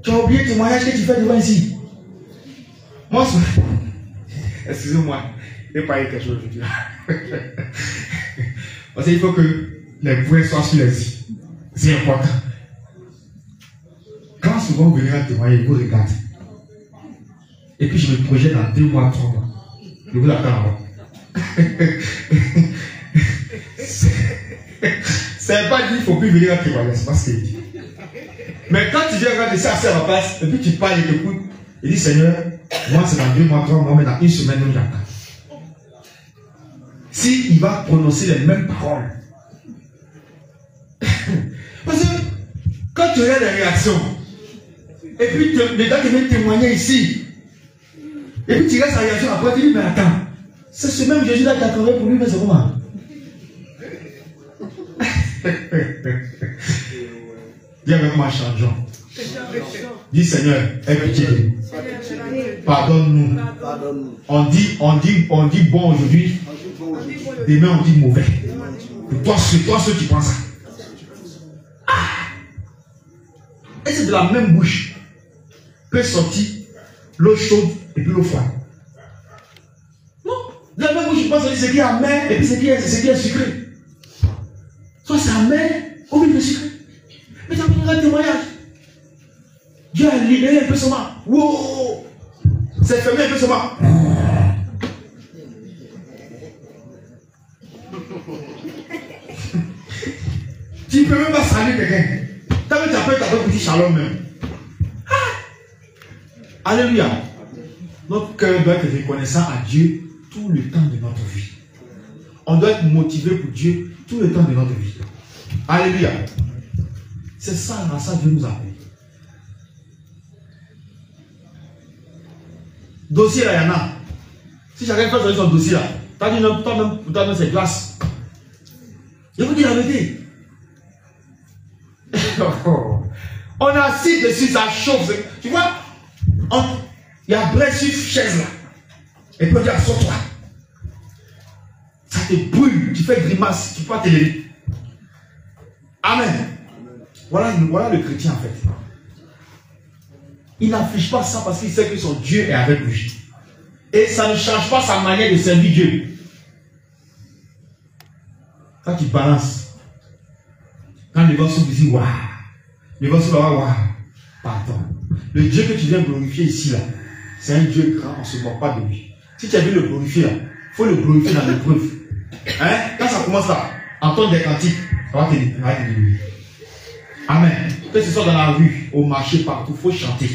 Tu as oublié le témoignage que tu fais devant ici. Moi, excusez-moi, je n'ai pas eu quelque chose aujourd'hui. Parce qu'il faut que les vrais soient sur les yeux. C'est important. Quand souvent vous venez à témoigner, vous regardez. Et puis je me projette dans 2 mois, 3 mois. Je vous attends là-bas. C'est pas dit qu'il ne faut plus venir à témoigner, c'est pas ce qu'il dit. Mais quand tu viens regarder ça à ma place, et puis tu parles et tu écoutes, il dit Seigneur, moi c'est dans 2 mois, 3 mois, mais dans 1 semaine, nous j'attends. S'il va prononcer les mêmes paroles. Parce que quand tu regardes les réactions, et puis les gars qui viennent témoigner ici, et puis tu regardes sa réaction après, tu dis, mais attends, c'est ce même Jésus-là qui a travaillé pour lui, mais c'est comment? Dis avec moi, changeons. Dis Seigneur, aie pitié de nous. Pardonne-nous. On dit bon aujourd'hui, demain on dit mauvais. Toi ceux qui pensent ça. Et c'est de la même bouche peut sortir l'eau chaude et puis l'eau froide. Non, de la même bouche, je pense que c'est ce qui est amer et puis ce qui est sucré. Soit c'est amer ou bien le sucré. Mais tu un témoignage. Dieu a libéré un peu seulement. Wow! C'est fermé un peu seulement. Tu ne peux même pas saluer quelqu'un. Tu appelles ta petit shalom même. Ah. Alléluia. Notre cœur doit être reconnaissant à Dieu tout le temps de notre vie. On doit être motivé pour Dieu tout le temps de notre vie. Alléluia. C'est ça, à ça Dieu nous appelle. Dossier là, il y en a. Si chacun fait choisir son dossier là, t'as dit non, toi-même, pour toi-même, c'est glace. Je vous dis la vérité. On est assis dessus, ça chauffe. Tu vois, il y a brûlé sur chaise là. Et puis on dit, assois-toi. Ça te brûle, tu fais grimace, tu peux pas te lever. Amen. Voilà le chrétien en fait. Il n'affiche pas ça parce qu'il sait que son Dieu est avec lui. Et ça ne change pas sa manière de servir Dieu. Ça qui balance. Quand les vents sont ici, waouh. Les vents sont là, waouh. Pardon. Le Dieu que tu viens glorifier ici, là, c'est un Dieu grand, on ne se moque pas de lui. Si tu as vu le glorifier, là, il faut le glorifier dans l'épreuve. Hein? Quand ça commence là, entendre des cantiques, ça va te délivrer. Amen. Que ce soit dans la rue, au marché, partout, il faut chanter.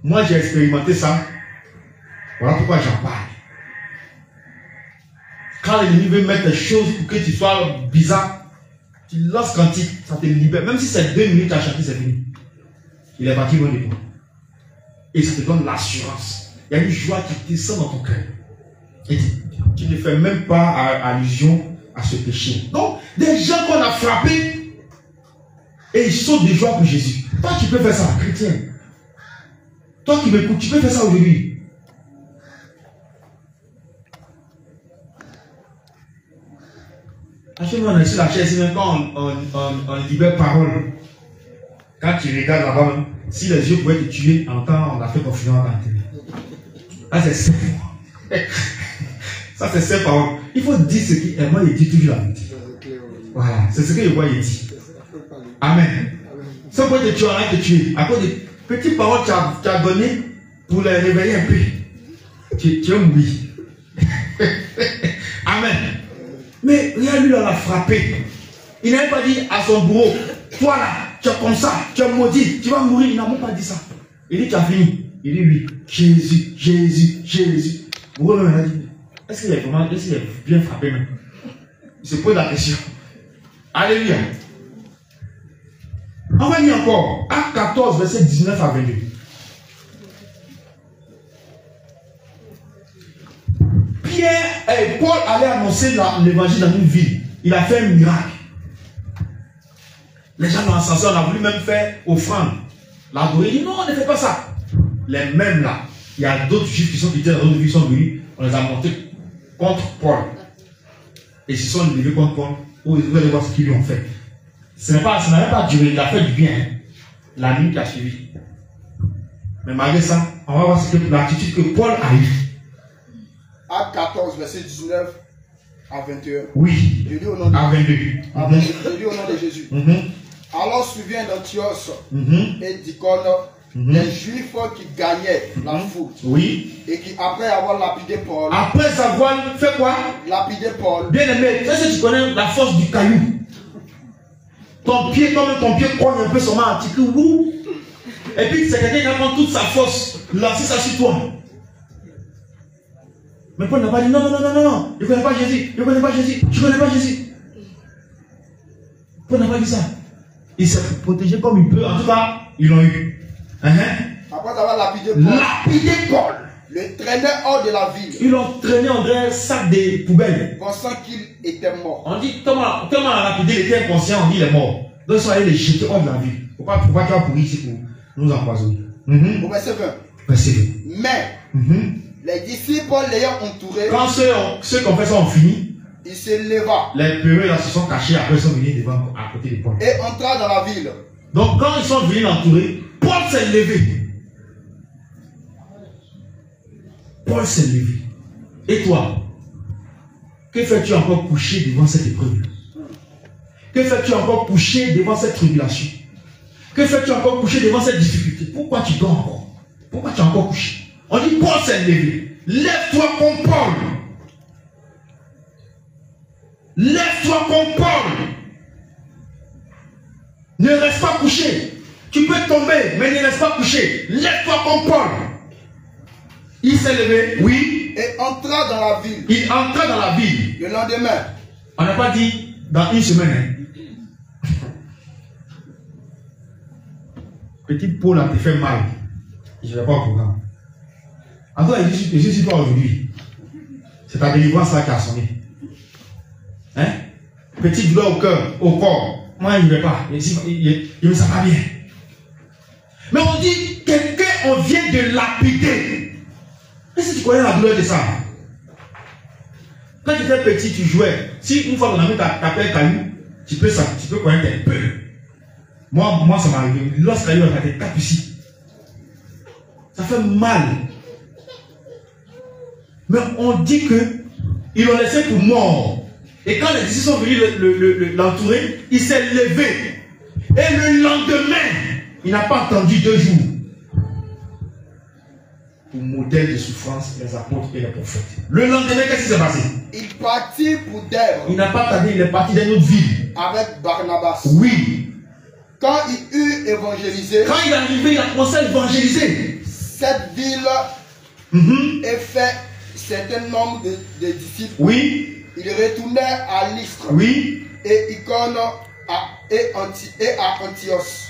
Moi, j'ai expérimenté ça. Voilà pourquoi j'en parle. Quand l'ennemi veut mettre des choses pour que tu sois bizarre, tu lances cantique, ça te libère. Même si c'est 2 minutes à chanter, c'est fini. Il est parti loin de toi. Et ça te donne l'assurance. Il y a une joie qui descend dans ton cœur. Et tu ne fais même pas allusion à ce péché. Donc, des gens qu'on a frappés, et ils sautent de joie pour Jésus. Toi, tu peux faire ça, chrétien. Toi qui m'écoutes, tu peux faire ça aujourd'hui. Actuellement, on est sur la chaise, même quand on libère parole. Quand tu regardes là-bas, même, si les yeux pouvaient te tuer, en temps, on a fait confusion en temps. Ah, c'est ça. Ça, c'est ces paroles. Il faut dire ce qui est. Moi, il dit toujours la vérité. Voilà, c'est ce que je vois, il dit. Amen. Ça peut te tuer, on va te tuer. À cause des petites paroles que tu as données pour les réveiller un peu. Tu es oublié. Amen. Mais regarde, lui, on l'a frappé. Il n'avait pas dit à son bourreau, toi là, tu es comme ça, tu es maudit, tu vas mourir. Il n'a même pas dit ça. Il dit, tu as fini. Il dit, lui, Jésus, Jésus, Jésus. Le bourreau, il a dit, est-ce qu'il est bien frappé même? Il se pose la question. Alléluia. On va lire encore. Acte 14, verset 19 à 22. Pierre et Paul allaient annoncer l'évangile dans une ville. Il a fait un miracle. Les gens l'ont encensé, on a voulu même faire offrande. L'adorer, il dit non, ne fais pas ça. Les mêmes là, il y a d'autres juifs qui sont quittés dans d'autres villes, sont venus, on les a montés contre Paul. Et ils se sont levés contre Paul. Vous allez voir ce qu'ils lui ont fait. Ça n'a pas duré, il a fait du bien. Hein. La nuit qui a suivi. Mais malgré ça, on va voir l'attitude que Paul a eue.
Acte 14, verset 19 à 21.
Oui.
Je dis au nom de,
à 22.
Je dis au nom de Jésus. Alors survient d'Antioche et d'Icône des Juifs qui gagnaient la foule.
Oui.
Et qui, après avoir lapidé Paul.
Après avoir fait quoi?
Lapidé Paul.
Bien aimé, est-ce que tu connais la force du caillou? Ton pied, ton pied cogne un peu seulement un petit coup. Et puis c'est quelqu'un qui a prend toute sa force, lancer ça sur toi. Mais Paul n'a pas dit non, non, non, non, non, je ne connais pas Jésus, je ne connais pas Jésus, je ne connais pas Jésus. Paul n'a pas dit ça. Il s'est protégé comme il peut. En tout cas, ils l'ont eu.
Après avoir lapidé
Paul.
Le traînait hors de la ville.
Ils l'ont traîné en un sac de poubelle.
Pensant qu'il était mort.
On dit, comment on a lapidé, il était inconscient, on dit il est mort. Donc ils sont allés les jeter hors de la ville. Pourquoi tu vas pourrir ici pour nous empoisonner?
Au verset 20.
Verset 20.
Mais, les disciples l'ayant entouré.
Quand ceux qui ont fait ça ont fini,
il se leva.
Les peureux là se sont cachés, après ils sont venus devant, à côté de Paul.
Et entra dans la ville.
Donc quand ils sont venus l'entourer, Paul s'est levé. Paul s'est levé. Et toi, que fais-tu encore couché devant cette épreuve? Que fais-tu encore coucher devant cette tribulation? Que fais-tu encore coucher devant cette difficulté? Pourquoi tu dors encore? Pourquoi tu es encore couché? On dit Paul s'est levé. Lève-toi comme Paul. Lève-toi comme Paul. Ne reste pas couché. Tu peux tomber, mais ne reste pas couché. Lève-toi comme Paul. Il s'est levé, oui.
Et entra dans la ville.
Il entra dans la ville.
Le lendemain.
On n'a pas dit dans une semaine. Petit Paul a te fait mal. Je ne vais pas au programme. En tout cas, je suis toi aujourd'hui. C'est ta délivrance là qui a sonné. Hein? Petite douleur au cœur, au corps. Moi, je ne vais pas. Il ne me sent pas bien. Mais on dit, quelqu'un, on vient de lapider. Est-ce que tu connais la douleur de ça? Quand tu étais petit, tu jouais. Si une fois ton ami t'appelle caillou, tu peux connaître un peu. Moi, ça m'est arrivé. Lorsque caillou a été tape ici, ça fait mal. Mais on dit qu'ils l'ont laissé pour mort. Et quand les disciples sont venus l'entourer, il s'est levé. Et le lendemain, il n'a pas attendu 2 jours. Pour modèle de souffrance, les apôtres et les prophètes. Le lendemain, qu'est-ce qui s'est passé?
Il partit pour Dèbre.
Il n'a pas tardé, il est parti dans une autre ville.
Avec Barnabas.
Oui.
Quand il eut évangélisé.
Quand il est arrivé, il a commencé à évangéliser.
Cette ville est fait certain nombre de disciples.
Oui.
Il retournait à Lystre.
Oui.
Et Icône et à Antioche.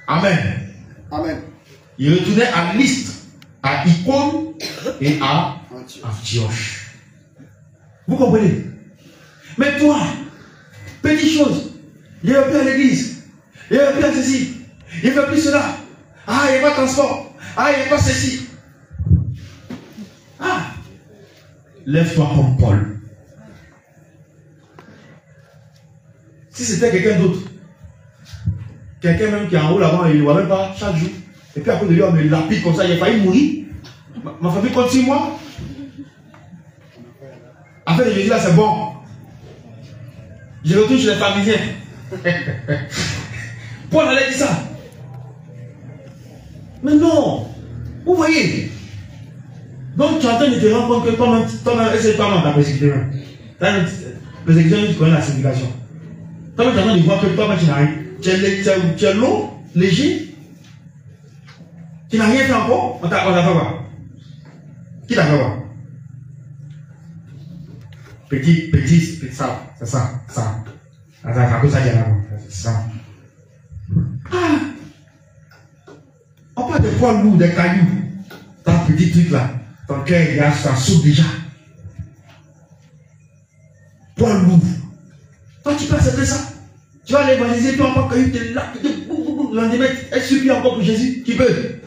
Amen.
Amen.
Il retournait à Lystre, à Icône et à Antioche. Vous comprenez? Mais toi, petite chose, il a plus à l'église, il a plus à ceci, il ne fait plus cela. Ah, il n'y a pas de transport. Ah, il n'y a pas ceci. Ah, lève-toi comme Paul. Si c'était quelqu'un d'autre, quelqu'un même qui est en haut là-bas, il ne voit même pas chaque jour. Et puis après de lui, on me lapide comme ça, il a failli mourir. Ma famille compte sur moi. Afin de Jésus là, c'est bon. Je retourne chez les pharisiens. Paul allait dire ça. Mais non. Vous voyez. Donc tu es en train de te rendre compte que toi-même, c'est toi-même ta persécution. Ta persécution, tu connais la circulation. Toi-même, tu es en train de voir que toi-même, tu n'arrives. Tu es long, léger. Tu n'as rien fait encore. On t'a fait quoi? Qui t'a fait quoi? Petit, ça, c'est ça. Attends, ça vient là. C'est ça. Ah! On parle de poids lourd, des cailloux. Ton petit truc là, ton cœur, ça saute déjà. Poids lourd. Toi, tu peux accepter ça. Tu vas aller évangéliser, puis encore caillou, t'es là, le lendemain, elle supplie encore pour Jésus. Tu peux.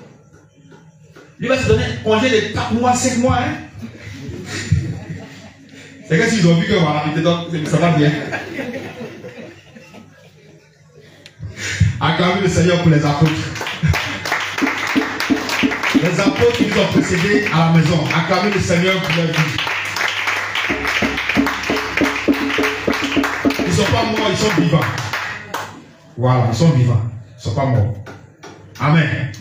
Lui va se donner congé de 4 mois, 5 mois. Hein? C'est que s'ils ont vu que voilà, ça va bien. Acclamez le Seigneur pour les apôtres. Les apôtres qui nous ont précédés à la maison. Acclamez le Seigneur pour leur vie. Ils ne sont pas morts, ils sont vivants. Voilà, ils sont vivants. Ils ne sont pas morts. Amen.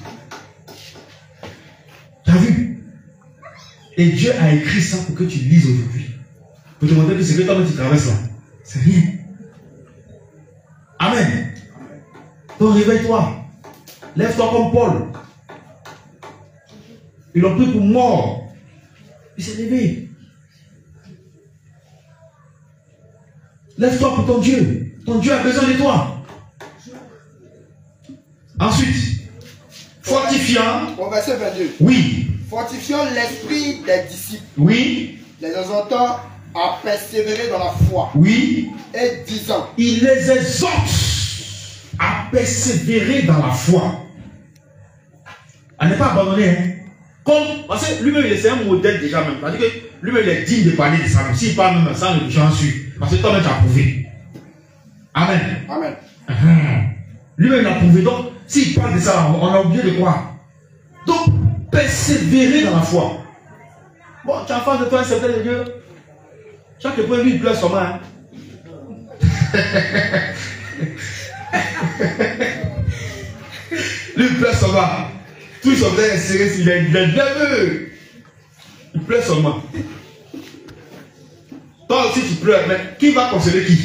Tu as vu? Et Dieu a écrit ça pour que tu lises aujourd'hui. Pour te montrer que ce que toi tu traverses là, c'est rien. Amen. Donc réveille-toi. Lève-toi comme Paul. Ils l'ont pris pour mort. Il s'est levé. Lève-toi pour ton Dieu. Ton Dieu a besoin de toi. Ensuite, fortifiant.
Au verset 22.
Oui.
Fortifiant l'esprit des disciples.
Oui.
Les exhortant à persévérer dans la foi.
Oui.
Et disant.
Il les exhorte à persévérer dans la foi. À ne pas abandonner. Hein. Comme, parce que lui-même, c'est un modèle déjà même. C'est-à-dire que lui-même, il est digne de parler de ça. S'il parle même sans le j'en suis. Parce que toi-même, tu as prouvé. Amen.
Amen.
Lui-même, il a prouvé. Donc, s'il parle de ça, on a oublié de quoi. Donc, persévérer dans la foi. Bon, tu as en face de toi un certain Dieu. Chaque fois, lui, il pleure son main. Lui, il pleure seulement. Tout son frère est serré, il est nerveux. Il pleure seulement. Toi aussi, tu pleures, mais qui va consoler qui?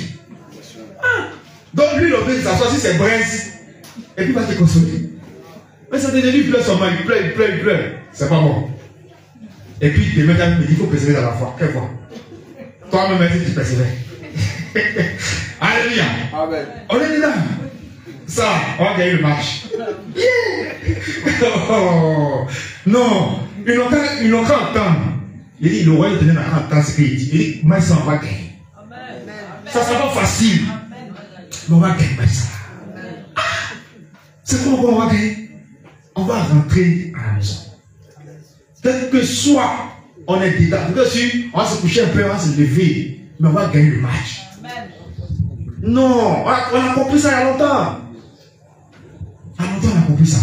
Donc, lui, il oblige de s'asseoir sur ses braises et puis il va te consoler. Mais c'est devenu, il pleure seulement, il pleure. C'est pas bon. Et puis, demain, il me dit, il faut persévérer dans la foi. Quelle foi? Toi-même, tu persévères. Alléluia.
Amen.
On est là. Ça, on va gagner le match. Yeah. Oh, non, ils n'ont qu'à entendre. Il dit, le roi, il n'a qu'à entendre ce qu'il dit. Il dit, mais ça, on va gagner. Ça sera pas facile. Mais on va gagner ça. C'est comment on va gagner? On va rentrer à la maison. Quel que soit, on est dedans. On va se coucher un peu, on va se lever. Mais on va gagner le match. Non, on a compris ça il y a longtemps. Il y a longtemps on a compris ça.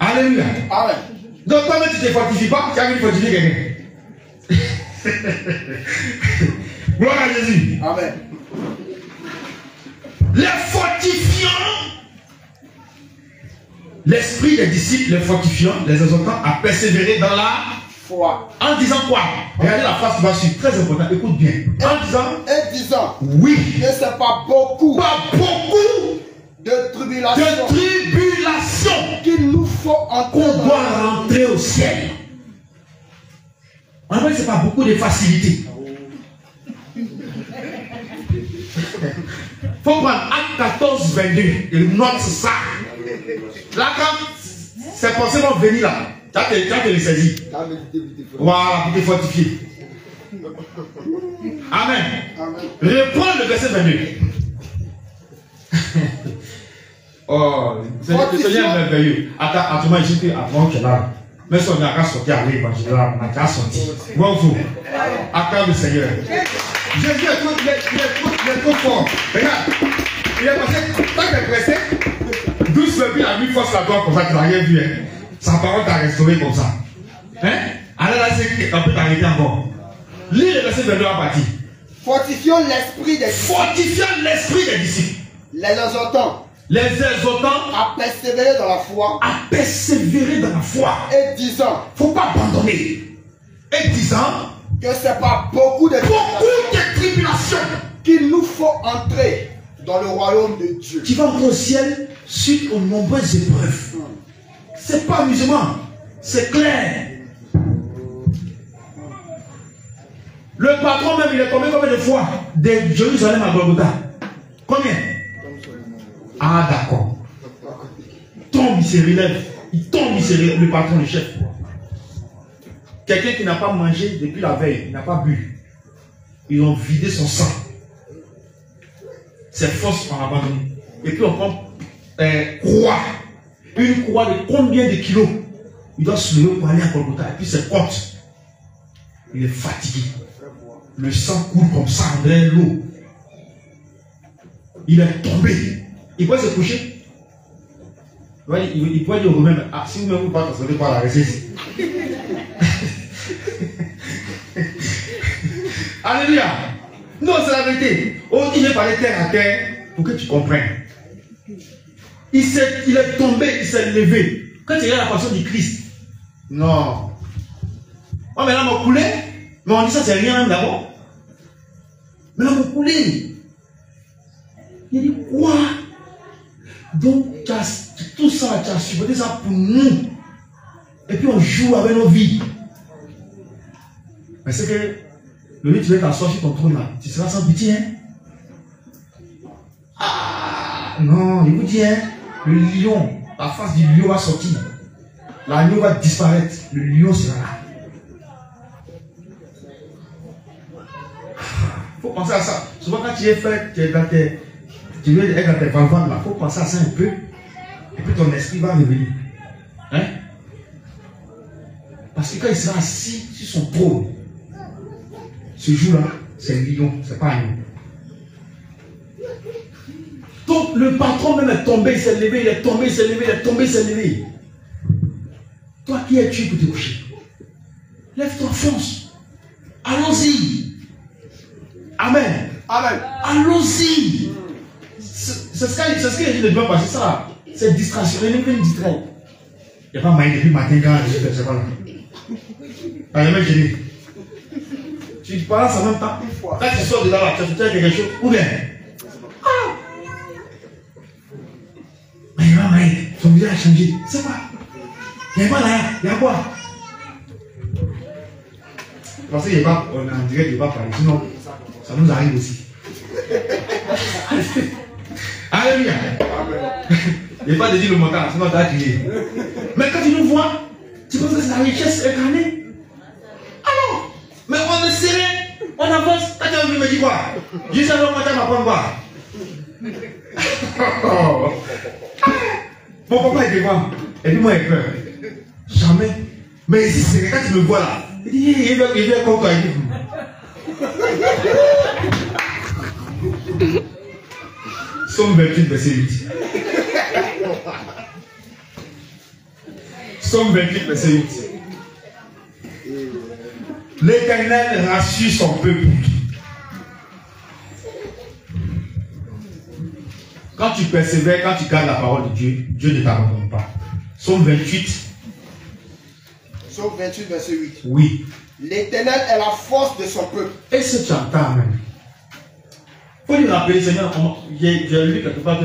Alléluia.
Amen.
Donc toi-même tu ne te fortifies pas, tu as envie de fortifier quelqu'un. Gloire à Jésus.
Amen.
Les fortifiants, l'esprit des disciples, les fortifiants, les exhortant à persévérer dans la
foi.
En disant quoi? Regardez la phrase qui va suivre, très important, écoute bien.
En disant,
oui,
que c'est pas beaucoup de
tribulations
qu'il nous faut entrer.
On doit rentrer au ciel. En fait, c'est pas beaucoup de facilité. Faut prendre Acte 14, 22 et note ça. Là, quand c'est forcément venir là, tu as te le saisi. Voilà, pour te fortifier. Amen. Reprends le verset 22. Oh, c'est le Seigneur merveilleux. Attends, moi, j'étais avant que là. Mais si on n'a qu'à sortir à l'évangile, on n'a qu'à sortir. Bon, vous, acclame le Seigneur. Jésus est trop fort. Regarde, il est passé, tant qu'il est pressé, 12 puis il a mis force là-dedans comme ça, tu n'as rien vu. Hein. Sa parole t'a restauré comme ça. Hein? Alors là, c'est qu'on peut t'arrêter encore. Lis le verset 22 à partir.
Fortifions l'esprit des disciples.
Fortifiant l'esprit des disciples.
Les exhortants.
Les exhortants
à persévérer dans la foi.
À persévérer dans la foi.
Et disant.
Faut pas abandonner. Et disant.
Que c'est pas beaucoup de
tribulations
qu'il nous faut entrer dans le royaume de Dieu.
Tu vas entrer au ciel suite aux nombreuses épreuves. C'est pas amusement. C'est clair. Le patron même, il est tombé combien de fois de Jérusalem à Golgotha? Combien? Ah d'accord. Tombe, il se relève. Il tombe, il se relève. Le patron, le chef. Quelqu'un qui n'a pas mangé depuis la veille, il n'a pas bu. Ils ont vidé son sang. Ses forces ont abandonné. Et puis on prend croix. Une croix de combien de kilos? Il doit se lever pour aller à Golgotha. Et puis c'est compte. Il est fatigué. Le sang coule comme ça, on dirait l'eau. Il est tombé. Il peut se coucher. Il peut dire aux Romains, ah, si vous ne pouvez pas transformer par la récesse. Alléluia. Non, c'est la vérité. Oh, il est parlé terre à terre pour que tu comprennes. Il est tombé, il s'est levé. Quand tu regardes la passion du Christ, non. Oh, mais là, on m'a coulé. Mais on dit ça, c'est rien même d'abord. Mais là, on m'a coulé. Il dit quoi? Donc, tout ça, tu as supporté ça pour nous. Et puis, on joue avec nos vies. Mais c'est que le jour où tu vas t'asseoir sur ton trône là, tu seras sans pitié. Hein? Ah, non, je vous dis, hein, le lion, la face du lion va sortir. L'agneau va disparaître. Le lion sera là. Il faut penser à ça. Souvent, quand tu es fait, tu es dans tes. Tu veux être dans tes valvantes là, il faut penser à ça un peu. Et puis ton esprit va revenir. Hein? Parce que quand il sera assis sur son trône, ce jour-là, c'est lion, c'est pas un lion. Donc le patron même est tombé, il s'est levé, il est tombé, il s'est levé, il est tombé, il s'est levé. Toi qui es-tu pour te coucher? Lève-toi, fonce. Allons-y. Amen.
Amen.
Allons-y. C'est ce qu'il a dit de bien passer ça. C'est distraction. Il est distrait. Il n'y a pas moyen depuis matin quand je suis pas là. T'as jamais gêné. Tu parles en même temps. Quand tu sors de là, tu as quelque chose. Ou bien. Mais il y a pas moyen. Son visage a changé. C'est quoi? Il n'y a pas là. Il y a quoi? Parce qu'il n'y a pas. On a en direct, il n'y a pas parlé. Sinon, ça nous arrive aussi. Alléluia. Il n'y a pas de dire le montant, sinon tu as crié. Mais quand tu nous vois, tu penses que c'est la richesse incarnée. Alors, mais on est serré, on avance. Quand tu as vu me dire quoi? Juste alors, moi, tu vas m'apprendre quoi? Mon papa était quoi? Et puis moi, il a peur. Jamais. Mais ici, c'est quand tu me vois là, il dit, il vient comme toi. Somme 28, verset 8. Somme 28, verset 8. L'Éternel rassure son peuple. Quand tu persévères, quand tu gardes la parole de Dieu, Dieu ne t'abandonne pas. Somme 28.
Somme 28, verset 8.
Oui.
L'Éternel est la force de son peuple.
Et ce que tu entends même. Il faut lui rappeler, Seigneur, j'ai lu quelque part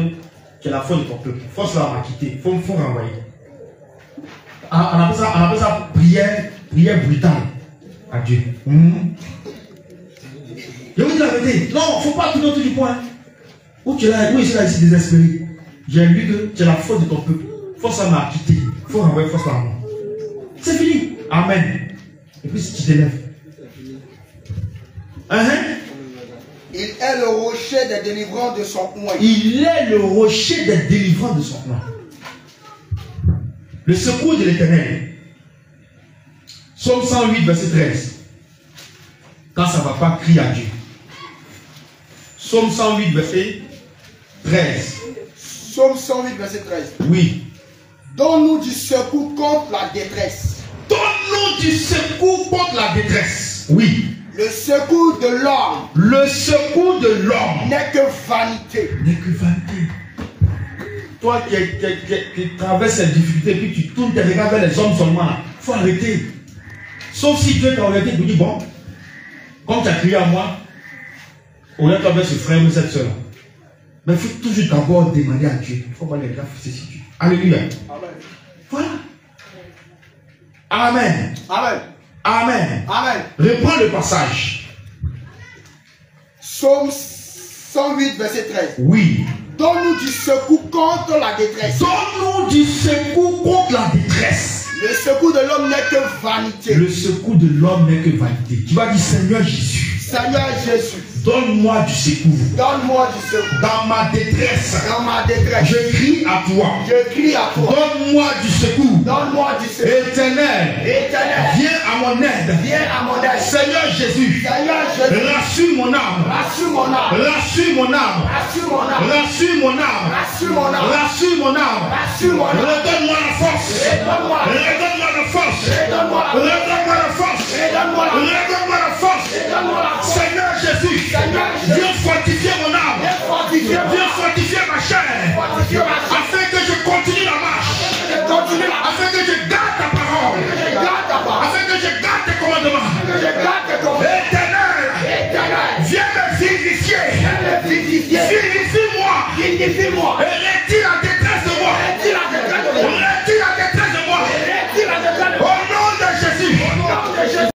que la force de ton peuple. Force là m'a quitté. Il faut renvoyer. On appelle ça prière brutale à Dieu. Je vous dis la vérité. Non, il ne faut pas tourner autour du point. Où tu es là, ici désespéré. J'ai lu que tu es la force de ton peuple. Force là m'a quitté. Il faut renvoyer force là à moi. C'est fini. Amen. Et puis si tu t'élèves.
Il est le rocher des délivrants de son coin.
Il est le rocher des délivrants de son coin. Le secours de l'Éternel. Psaume 108, verset 13. Quand ça ne va pas, crie à Dieu. Psaume 108, verset 13.
Psaume 108, verset 13.
Oui.
Donne-nous du secours contre la détresse.
Donne-nous du secours contre la détresse. Oui.
Le secours de l'homme.
Le secours de l'homme
n'est que vanité.
N'est que vanité. Toi qui traverses cette difficulté, puis tu tournes tes regards vers les hommes seulement, il faut arrêter. Sauf si Dieu t'a arrêté pour dire, bon, comme tu as crié à moi, au lieu de toi vers ce frère ou cette soeur. Mais il faut toujours d'abord demander à Dieu. Il ne faut pas les regards fixés sur Dieu. Alléluia. Amen. Voilà. Amen.
Amen.
Amen.
Amen.
Reprends le passage.
Psaume 108, verset 13.
Oui.
Donne-nous du secours contre la détresse.
Donne-nous du secours contre la détresse.
Le secours de l'homme n'est que vanité.
Le secours de l'homme n'est que vanité. Tu vas dire, Seigneur Jésus.
Seigneur Jésus.
Donne-moi du secours.
Donne-moi du secours.
Dans ma détresse.
Dans ma détresse.
Je crie à toi.
Je crie à toi.
Donne-moi du secours.
Donne-moi du secours.
Éternel.
Éternel.
Viens à mon aide.
Viens à mon aide.
Seigneur Jésus.
Seigneur Jésus.
Rassure mon âme.
Rassure mon âme.
Rassure mon âme.
Rassure mon âme.
Rassure mon âme.
Rassure mon âme.
Rassure mon âme.
Rassure mon âme.
Redonne-moi la force.
Redonne-moi.
Redonne-moi la force.
Redonne-moi.
Redonne-moi la force.
Redonne-moi.
Redonne-moi la force.
Redonne-moi la force.
Seigneur Jésus. Viens fortifier mon âme. Viens fortifier ma chair. Afin que je continue la marche. Afin que je